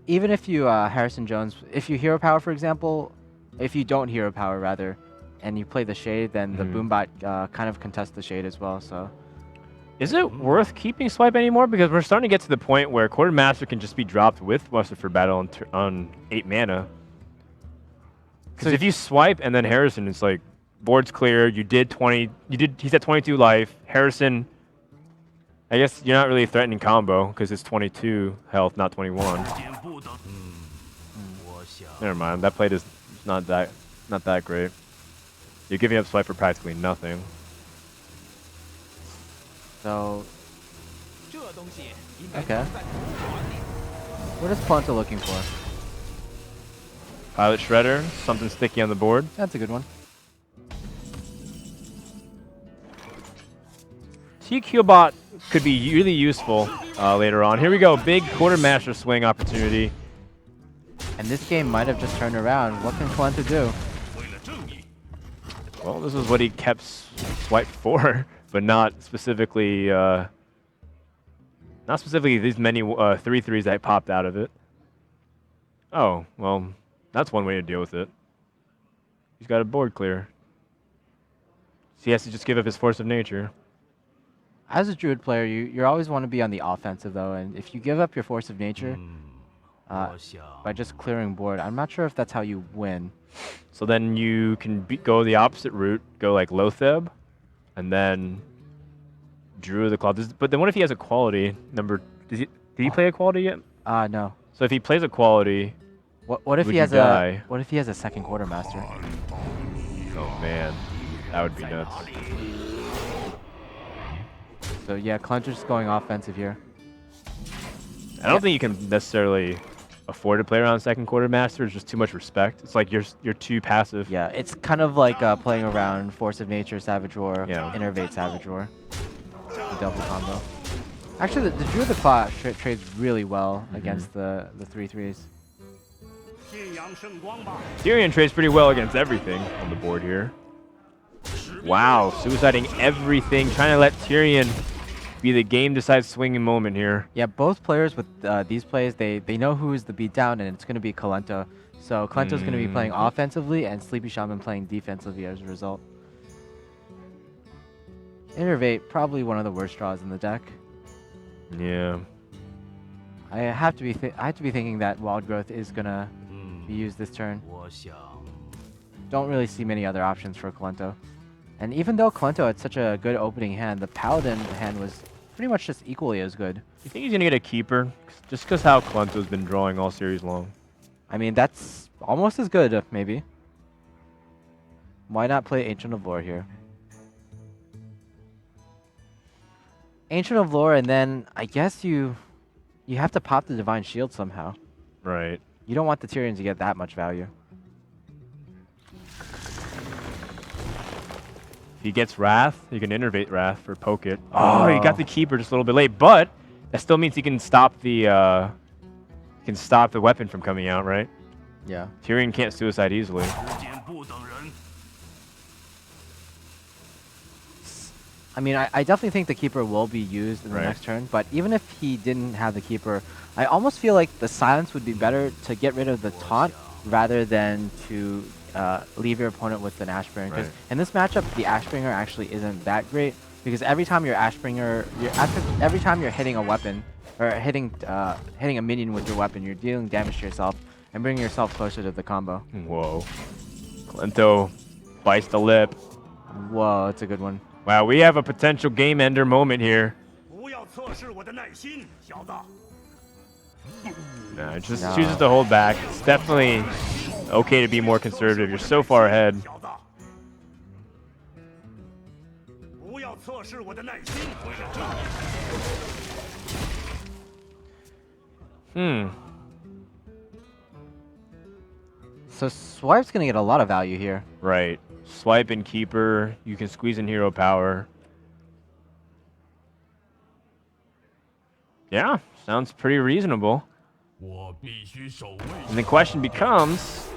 Even if you Harrison Jones, if you hero power, for example, if you don't hero power rather, and you play the shade, then the boombot kind of contests the shade as well. So, is it worth keeping swipe anymore? Because we're starting to get to the point where quartermaster can just be dropped with Muster for battle on 8 mana. Because if you swipe and then Harrison, it's like board's clear. You did 20. He's at 22 life. Harrison. I guess you're not really threatening combo because it's 22 health, not 21. Never mind. That play is not that great. You're giving up swipe for practically nothing. So, okay. What is Kolento looking for? Pilot Shredder, something sticky on the board. That's a good one. TQ bot could be really useful later on. Here we go, big quartermaster swing opportunity. And this game might have just turned around. What can Kolento do? Well, this is what he kept swipe for, but not specifically these many 3-3s that popped out of it. Oh, well, that's one way to deal with it. He's got a board clear. So he has to just give up his force of nature. As a druid player, you always want to be on the offensive though, and if you give up your force of nature by just clearing board, I'm not sure if that's how you win. So then you can go the opposite route, go like Lotheb, and then Drew the Claw. But then what if he has a quality number? Did he play a quality yet? No. So if he plays a quality, what if he has what if he has a second quartermaster? Oh man, that would be nuts. So yeah, Kolento's just going offensive here. I don't think you can necessarily afford to play around second quartermaster. It's just too much respect. It's like you're too passive. Yeah, it's kind of like playing around Force of Nature, Savage Roar, Innervate Savage Roar. The double combo. Actually, the Drew of the Claw trades really well against the 3-3s. Tyrion trades pretty well against everything on the board here. Wow, suiciding everything, trying to let Tyrion be the game decides swinging moment here. Yeah, both players with these plays, they know who is the beatdown, and it's going to be Kolento. So Kolento's going to be playing offensively, and SleepyShaman playing defensively as a result. Innervate, probably one of the worst draws in the deck. Yeah. I have to be thinking that Wild Growth is going to be used this turn. Don't really see many other options for Kolento. And even though Kolento had such a good opening hand, the Paladin hand was pretty much just equally as good. You think he's going to get a keeper? Just because how Kolento's been drawing all series long. I mean, that's almost as good, maybe. Why not play Ancient of Lore here? Ancient of Lore, and then I guess you have to pop the Divine Shield somehow. Right. You don't want the Tyrion to get that much value. If he gets Wrath, he can innervate Wrath for poke it. Oh, he got the keeper just a little bit late, but that still means he can stop the weapon from coming out, right? Yeah. Tyrion can't suicide easily. I mean, I definitely think the Keeper will be used in the next turn, but even if he didn't have the Keeper, I almost feel like the Silence would be better to get rid of the Taunt rather than to leave your opponent with an Ashbringer. Because in this matchup, the Ashbringer actually isn't that great, because every time your Ashbringer, every time you're hitting a weapon, or hitting a minion with your weapon, you're dealing damage to yourself and bringing yourself closer to the combo. Whoa. Kolento bites the lip. Whoa, that's a good one. Wow, we have a potential game ender moment here. Nah, just chooses to hold back. It's definitely okay to be more conservative. You're so far ahead. So Swipe's gonna get a lot of value here. Right. Swipe and keeper. You can squeeze in hero power. Yeah, sounds pretty reasonable. And the question becomes,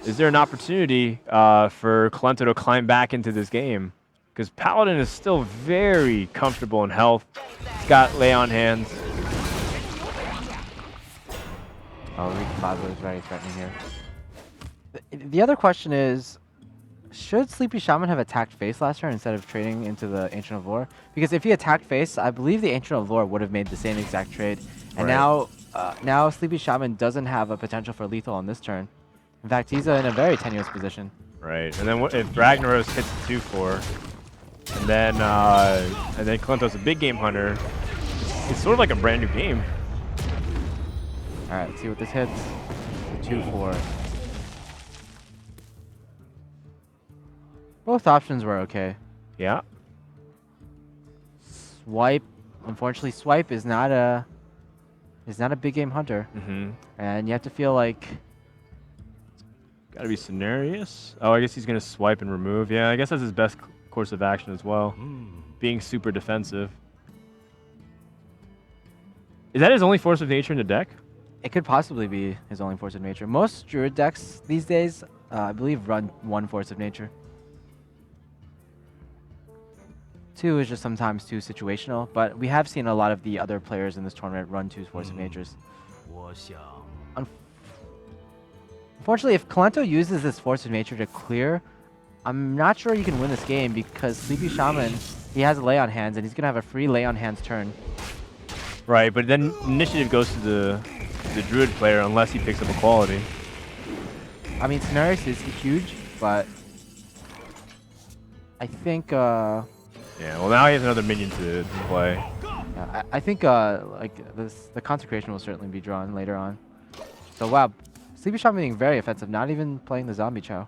is there an opportunity for Kolento to climb back into this game? Because Paladin is still very comfortable in health. He's got lay on hands. Oh, Rikimazo is very threatening here. The other question is, should Sleepy Shaman have attacked face last turn instead of trading into the Ancient of Lore? Because if he attacked face, I believe the Ancient of Lore would have made the same exact trade. And now Sleepy Shaman doesn't have a potential for lethal on this turn. In fact, he's in a very tenuous position. Right, and then if Ragnaros hits 2-4, and then Kolento's a big game hunter, it's sort of like a brand new game. All right, let's see what this hits. 2-4. Both options were okay. Yeah. Swipe, unfortunately, Swipe is not a big game hunter, and you have to feel like. Gotta be Cenarius. Oh, I guess he's gonna swipe and remove. Yeah, I guess that's his best course of action as well. Being super defensive. Is that his only force of nature in the deck? It could possibly be his only force of nature. Most Druid decks these days, I believe, run one force of nature. 2 is just sometimes too situational, but we have seen a lot of the other players in this tournament run 2 force of natures. Unfortunately, if Kolento uses this force of nature to clear, I'm not sure you can win this game because Sleepy Shaman, he has a lay on hands and he's gonna have a free lay on hands turn. Right, but then initiative goes to the Druid player unless he picks up a quality. I mean, Cenarius is huge, but I think. Yeah, well now he has another minion to play. Yeah, I think like the consecration will certainly be drawn later on. So wow, Sleepy Shaman being very offensive, not even playing the zombie chow.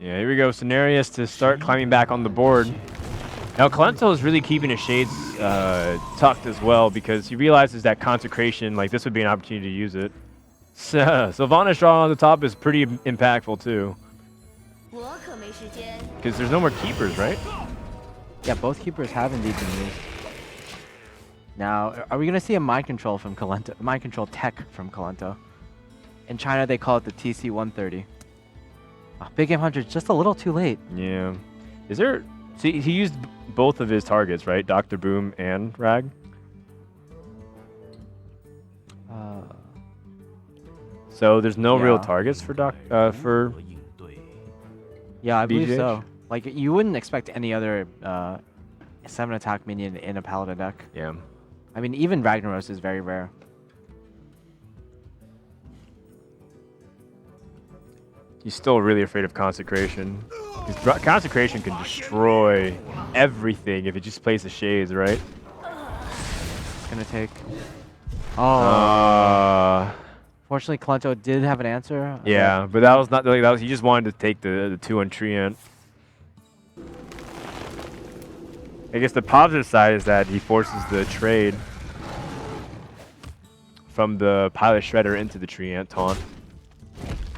Yeah, here we go, Cenarius to start climbing back on the board. Now Kolento is really keeping his shades tucked as well because he realizes that consecration, like this would be an opportunity to use it. So Vanish draw on the top is pretty impactful too. Because there's no more keepers, right? Yeah, both keepers have indeed been used. Now, are we going to see a mind control from Kolento? Mind control tech from Kolento. In China, they call it the TC-130. Oh, Big Game Hunter's just a little too late. Yeah. Is there... See, he used both of his targets, right? Dr. Boom and Rag? So there's no real targets for Yeah, I believe BGH? so. Like, you wouldn't expect any other 7 attack minion in a Paladin deck. Yeah. I mean, even Ragnaros is very rare. He's still really afraid of Consecration. Because Consecration can destroy everything if it just plays the shades, right? It's going to take... Oh. Fortunately, Kolento did have an answer. Yeah, but that was not like that was. He just wanted to take the 2 on Treant. I guess the positive side is that he forces the trade from the Pilot Shredder into the Treant taunt.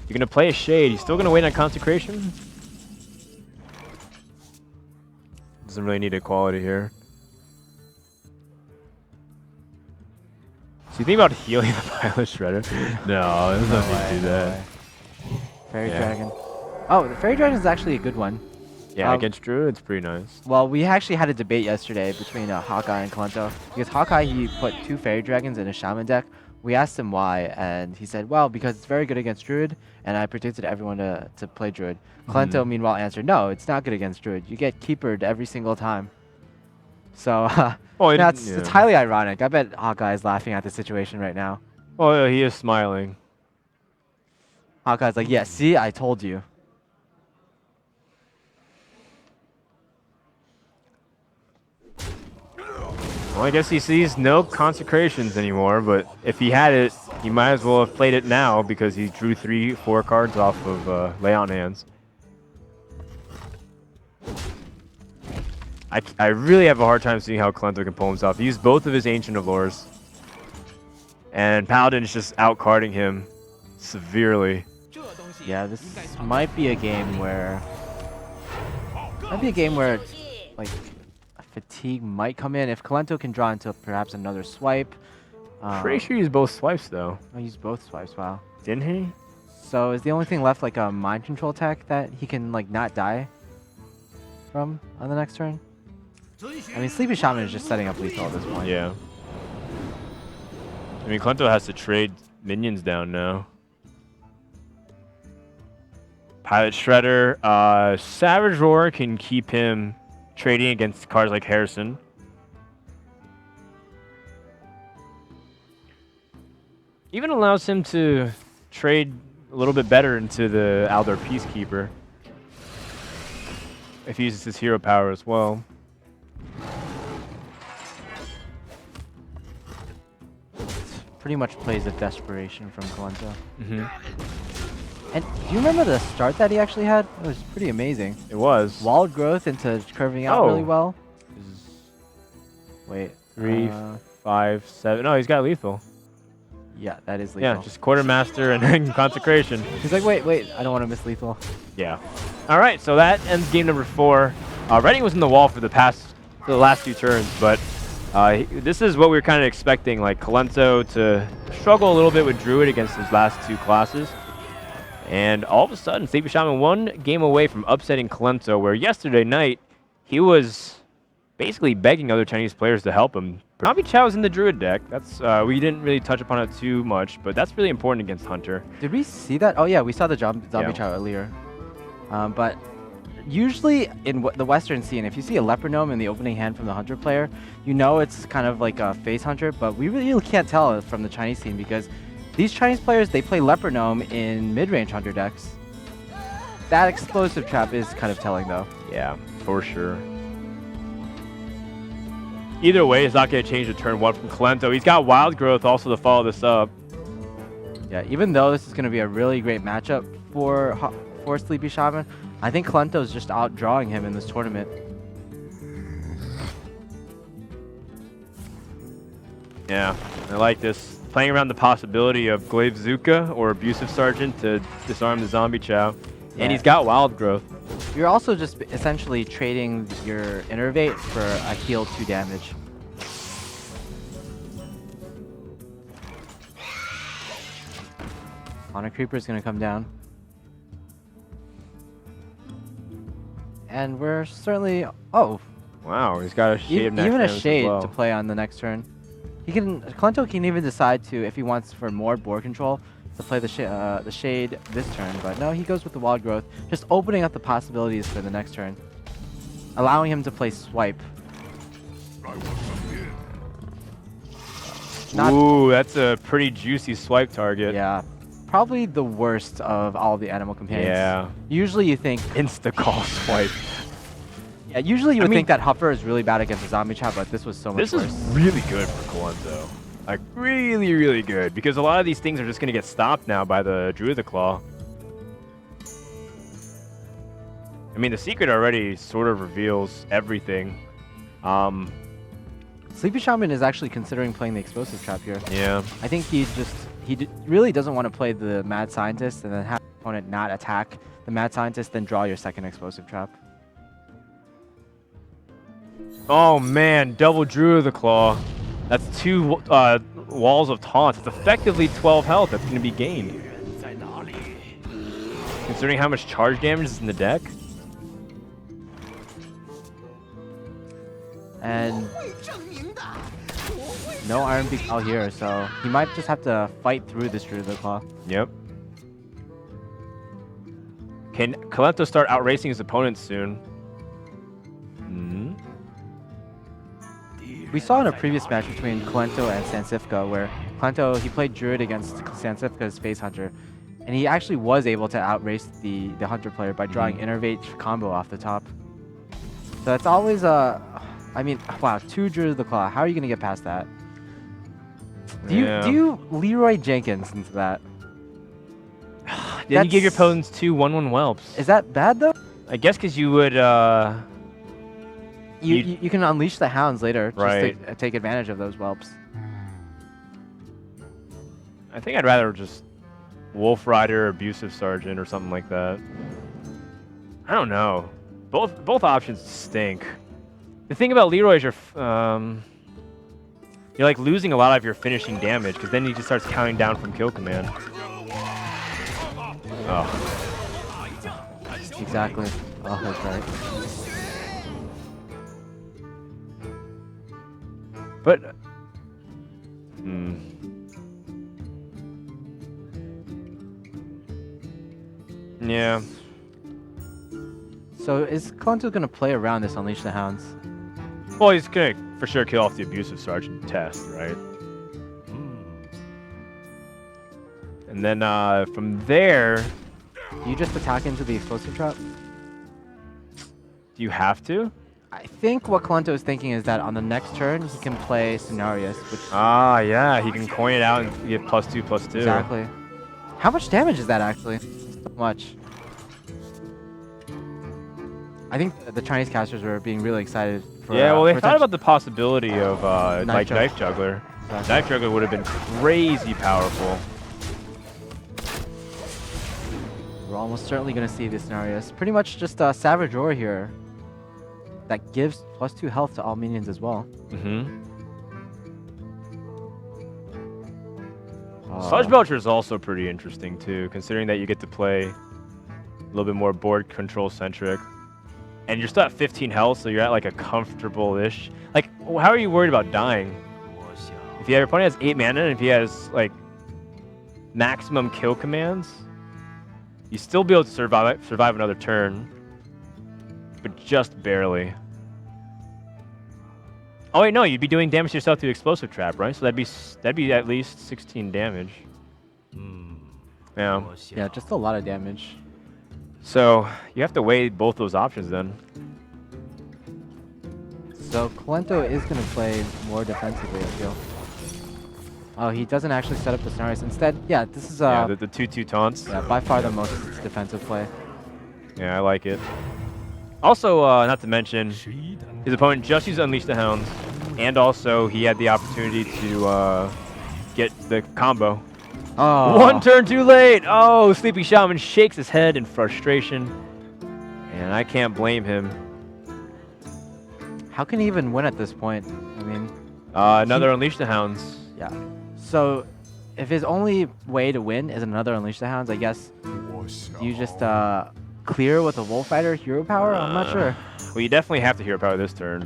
You're gonna play a Shade. He's still gonna wait on Consecration. Doesn't really need equality here. So you think about healing the Pilot Shredder? No, there's no need to do that. Fairy Dragon. Oh, the Fairy Dragon is actually a good one. Yeah, against Drew, it's pretty nice. Well, we actually had a debate yesterday between Hawkeye and Kolento. Because Hawkeye, he put 2 Fairy Dragons in a Shaman deck. We asked him why, and he said, well, because it's very good against Druid, and I predicted everyone to play Druid. Kolento, meanwhile, answered, no, it's not good against Druid. You get Keepered every single time. So, it's highly ironic. I bet Hawkeye is laughing at the situation right now. Oh, he is smiling. Hawkeye's like, yeah, see, I told you. Well, I guess he sees no Consecrations anymore, but if he had it, he might as well have played it now because he drew 3-4 cards off of lay on hands. I really have a hard time seeing how Kolento can pull himself. He used both of his Ancient of And Paladin is just out-carding him severely. Yeah, this might be a game where like a fatigue might come in if Kolento can draw into perhaps another swipe. Pretty sure he used both swipes though. I used both swipes. Wow. Didn't he? So is the only thing left like a mind control tech that he can like not die from on the next turn? I mean, SleepyShaman is just setting up lethal at this point. Yeah. I mean, Kolento has to trade minions down now. Pilot Shredder. Savage Roar can keep him trading against cards like Harrison. Even allows him to trade a little bit better into the Aldor Peacekeeper. If he uses his hero power as well. Pretty much plays a desperation from Kolento. Mm-hmm. And do you remember the start that he actually had? It was pretty amazing. It was. Wild growth into curving out really well. Wait. 3, 5, 7. No, he's got lethal. Yeah, that is lethal. Yeah, just Quartermaster and then Consecration. He's like, wait, I don't want to miss lethal. Yeah. All right, so that ends game number 4. Redding was in the wall for the last 2 turns, but this is what we were kind of expecting, like Kolento to struggle a little bit with Druid against his last 2 classes. And all of a sudden, SleepyShaman 1 game away from upsetting Kolento, where yesterday night, he was basically begging other Chinese players to help him. Zombie Chow's in the Druid deck. That's we didn't really touch upon it too much, but that's really important against Hunter. Did we see that? Oh yeah, we saw the Zombie Chow earlier. But usually in the Western scene, if you see a Leopard Gnome in the opening hand from the Hunter player, you know it's kind of like a face Hunter, but we really can't tell from the Chinese scene because these Chinese players, they play Leopard Gnome in mid-range Hunter decks. That explosive trap is kind of telling though. Yeah, for sure. Either way, it's not going to change the turn 1 from Kolento. He's got Wild Growth also to follow this up. Yeah, even though this is going to be a really great matchup for SleepyShaman, I think Kolento is just outdrawing him in this tournament. Yeah, I like this. Playing around the possibility of Glaive Zuka or Abusive Sergeant to disarm the Zombie Chow. Yeah. And he's got Wild Growth. You're also just essentially trading your Innervate for a heal 2 damage. Honor Creeper is going to come down. And we're certainly... Oh! Wow, he's got a Shade of Next even a damage Shade as well. to play on the next turn. Kolento can even decide to, if he wants for more board control, to play the Shade this turn, but no, he goes with the Wild Growth, just opening up the possibilities for the next turn, allowing him to play Swipe. Ooh, that's a pretty juicy swipe target. Yeah, probably the worst of all the animal companions. Yeah. Usually you think... Insta-call swipe. Yeah, usually you would think that Huffer is really bad against a Zombie Chow, but this was so much worse. This is really good for Kolento. Like, really, really good. Because a lot of these things are just going to get stopped now by the Druid the Claw. I mean, the secret already sort of reveals everything. SleepyShaman is actually considering playing the Explosive Trap here. Yeah. I think he really doesn't want to play the Mad Scientist and then have the opponent not attack the Mad Scientist, then draw your second Explosive Trap. Oh, man. Double Druid the Claw. That's 2 walls of taunts. It's effectively 12 health that's going to be gained. Considering how much charge damage is in the deck. And no Iron Beak out here, so he might just have to fight through this Druid of the Claw. Yep. Can Kolento start outracing his opponents soon? We saw in a previous match between Kolento and Sansifka where Kolento, he played Druid against Sansifka's Face Hunter, and he actually was able to outrace the Hunter player by drawing Innervate combo off the top. So that's always a... I mean, wow, 2 Druid of the Claw. How are you going to get past that? Do you Leroy Jenkins into that? Then you give your opponents 2 1/1 whelps. Is that bad though? I guess because you would... You can unleash the hounds later just to take advantage of those whelps. I think I'd rather just Wolf Rider, Abusive Sergeant, or something like that. I don't know. Both options stink. The thing about Leroy is you're like losing a lot of your finishing damage because then he just starts counting down from kill command. Oh. Exactly. Oh, that's right. But yeah. So is Kolento gonna play around this Unleash the Hounds? Well, he's gonna for sure kill off the Abusive Sergeant test, right? And then from there, Do you just attack into the explosive trap? do you have to? I think what Kolento is thinking is that on the next turn he can play Scenarios, which Ah, yeah, he can coin it out and get +2/+2. exactly. How much damage is that actually? So much. I think the Chinese casters were being really excited. For, Yeah, well, they for thought about the possibility of like Juggler. Knife Juggler. Exactly. Knife Juggler would have been crazy powerful. We're almost certainly going to see this scenario. It's pretty much just a Savage Roar here that gives +2 health to all minions as well. Sludge Belcher is also pretty interesting too, considering that you get to play a little bit more board control centric. And you're still at 15 health, so you're at like a comfortable-ish. Like, how are you worried about dying? If your opponent has 8 mana and if he has like maximum kill commands, you still be able to survive another turn, but just barely. Oh wait, no, you'd be doing damage to yourself through Explosive Trap, right? So that'd be at least 16 damage. Yeah. Yeah, just a lot of damage. So you have to weigh both those options then. So Kolento is going to play more defensively, I feel. Oh, he doesn't actually set up the scenarios. Instead, yeah, this is Yeah, the 2/2 taunts. yeah, by far the most defensive play. Yeah, I like it. Also, not to mention, his opponent just used Unleash the Hounds, and also he had the opportunity to get the combo. Oh, One turn too late! Oh, SleepyShaman shakes his head in frustration, and I can't blame him. how can he even win at this point? I mean, Another Unleash the Hounds. yeah. So, if his only way to win is another Unleash the Hounds, I guess you just clear with a Wolf Rider hero power? I'm not sure. Well, you definitely have to hero power this turn.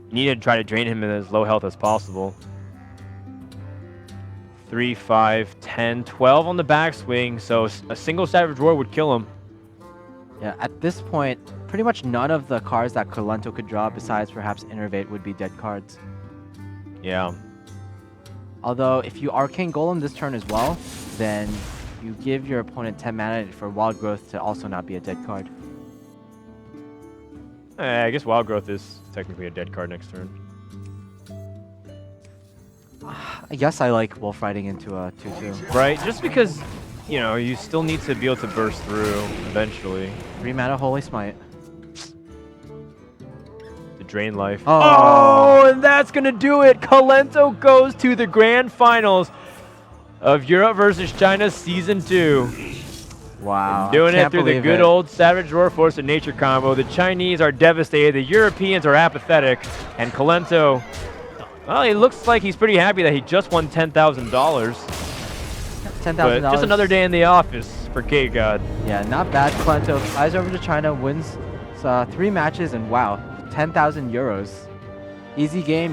You need to try to drain him in as low health as possible. 3, 5, 10, 12 on the backswing, so a single Savage Roar would kill him. Yeah, at this point, pretty much none of the cards that Kolento could draw, besides perhaps Innervate, would be dead cards. Yeah. Although, if you Arcane Golem this turn as well, then you give your opponent 10 mana for Wild Growth to also not be a dead card. I guess Wild Growth is technically a dead card next turn. I guess I like Wolf Riding into a 2/2. Right, just because, you know, you still need to be able to burst through eventually. 3 mana Holy Smite. To drain life. Oh. And that's going to do it! Kolento goes to the grand finals of Europe versus China Season 2. Wow. Doing I it can't through the believe good it. old Savage Roar Force of Nature combo. The Chinese are devastated, the Europeans are apathetic, and Kolento, well, he looks like he's pretty happy that he just won $10,000. $10,000. Just another day in the office for K-God. Yeah, not bad. Kolento flies over to China, wins 3 matches, and wow, 10,000 euros. Easy game.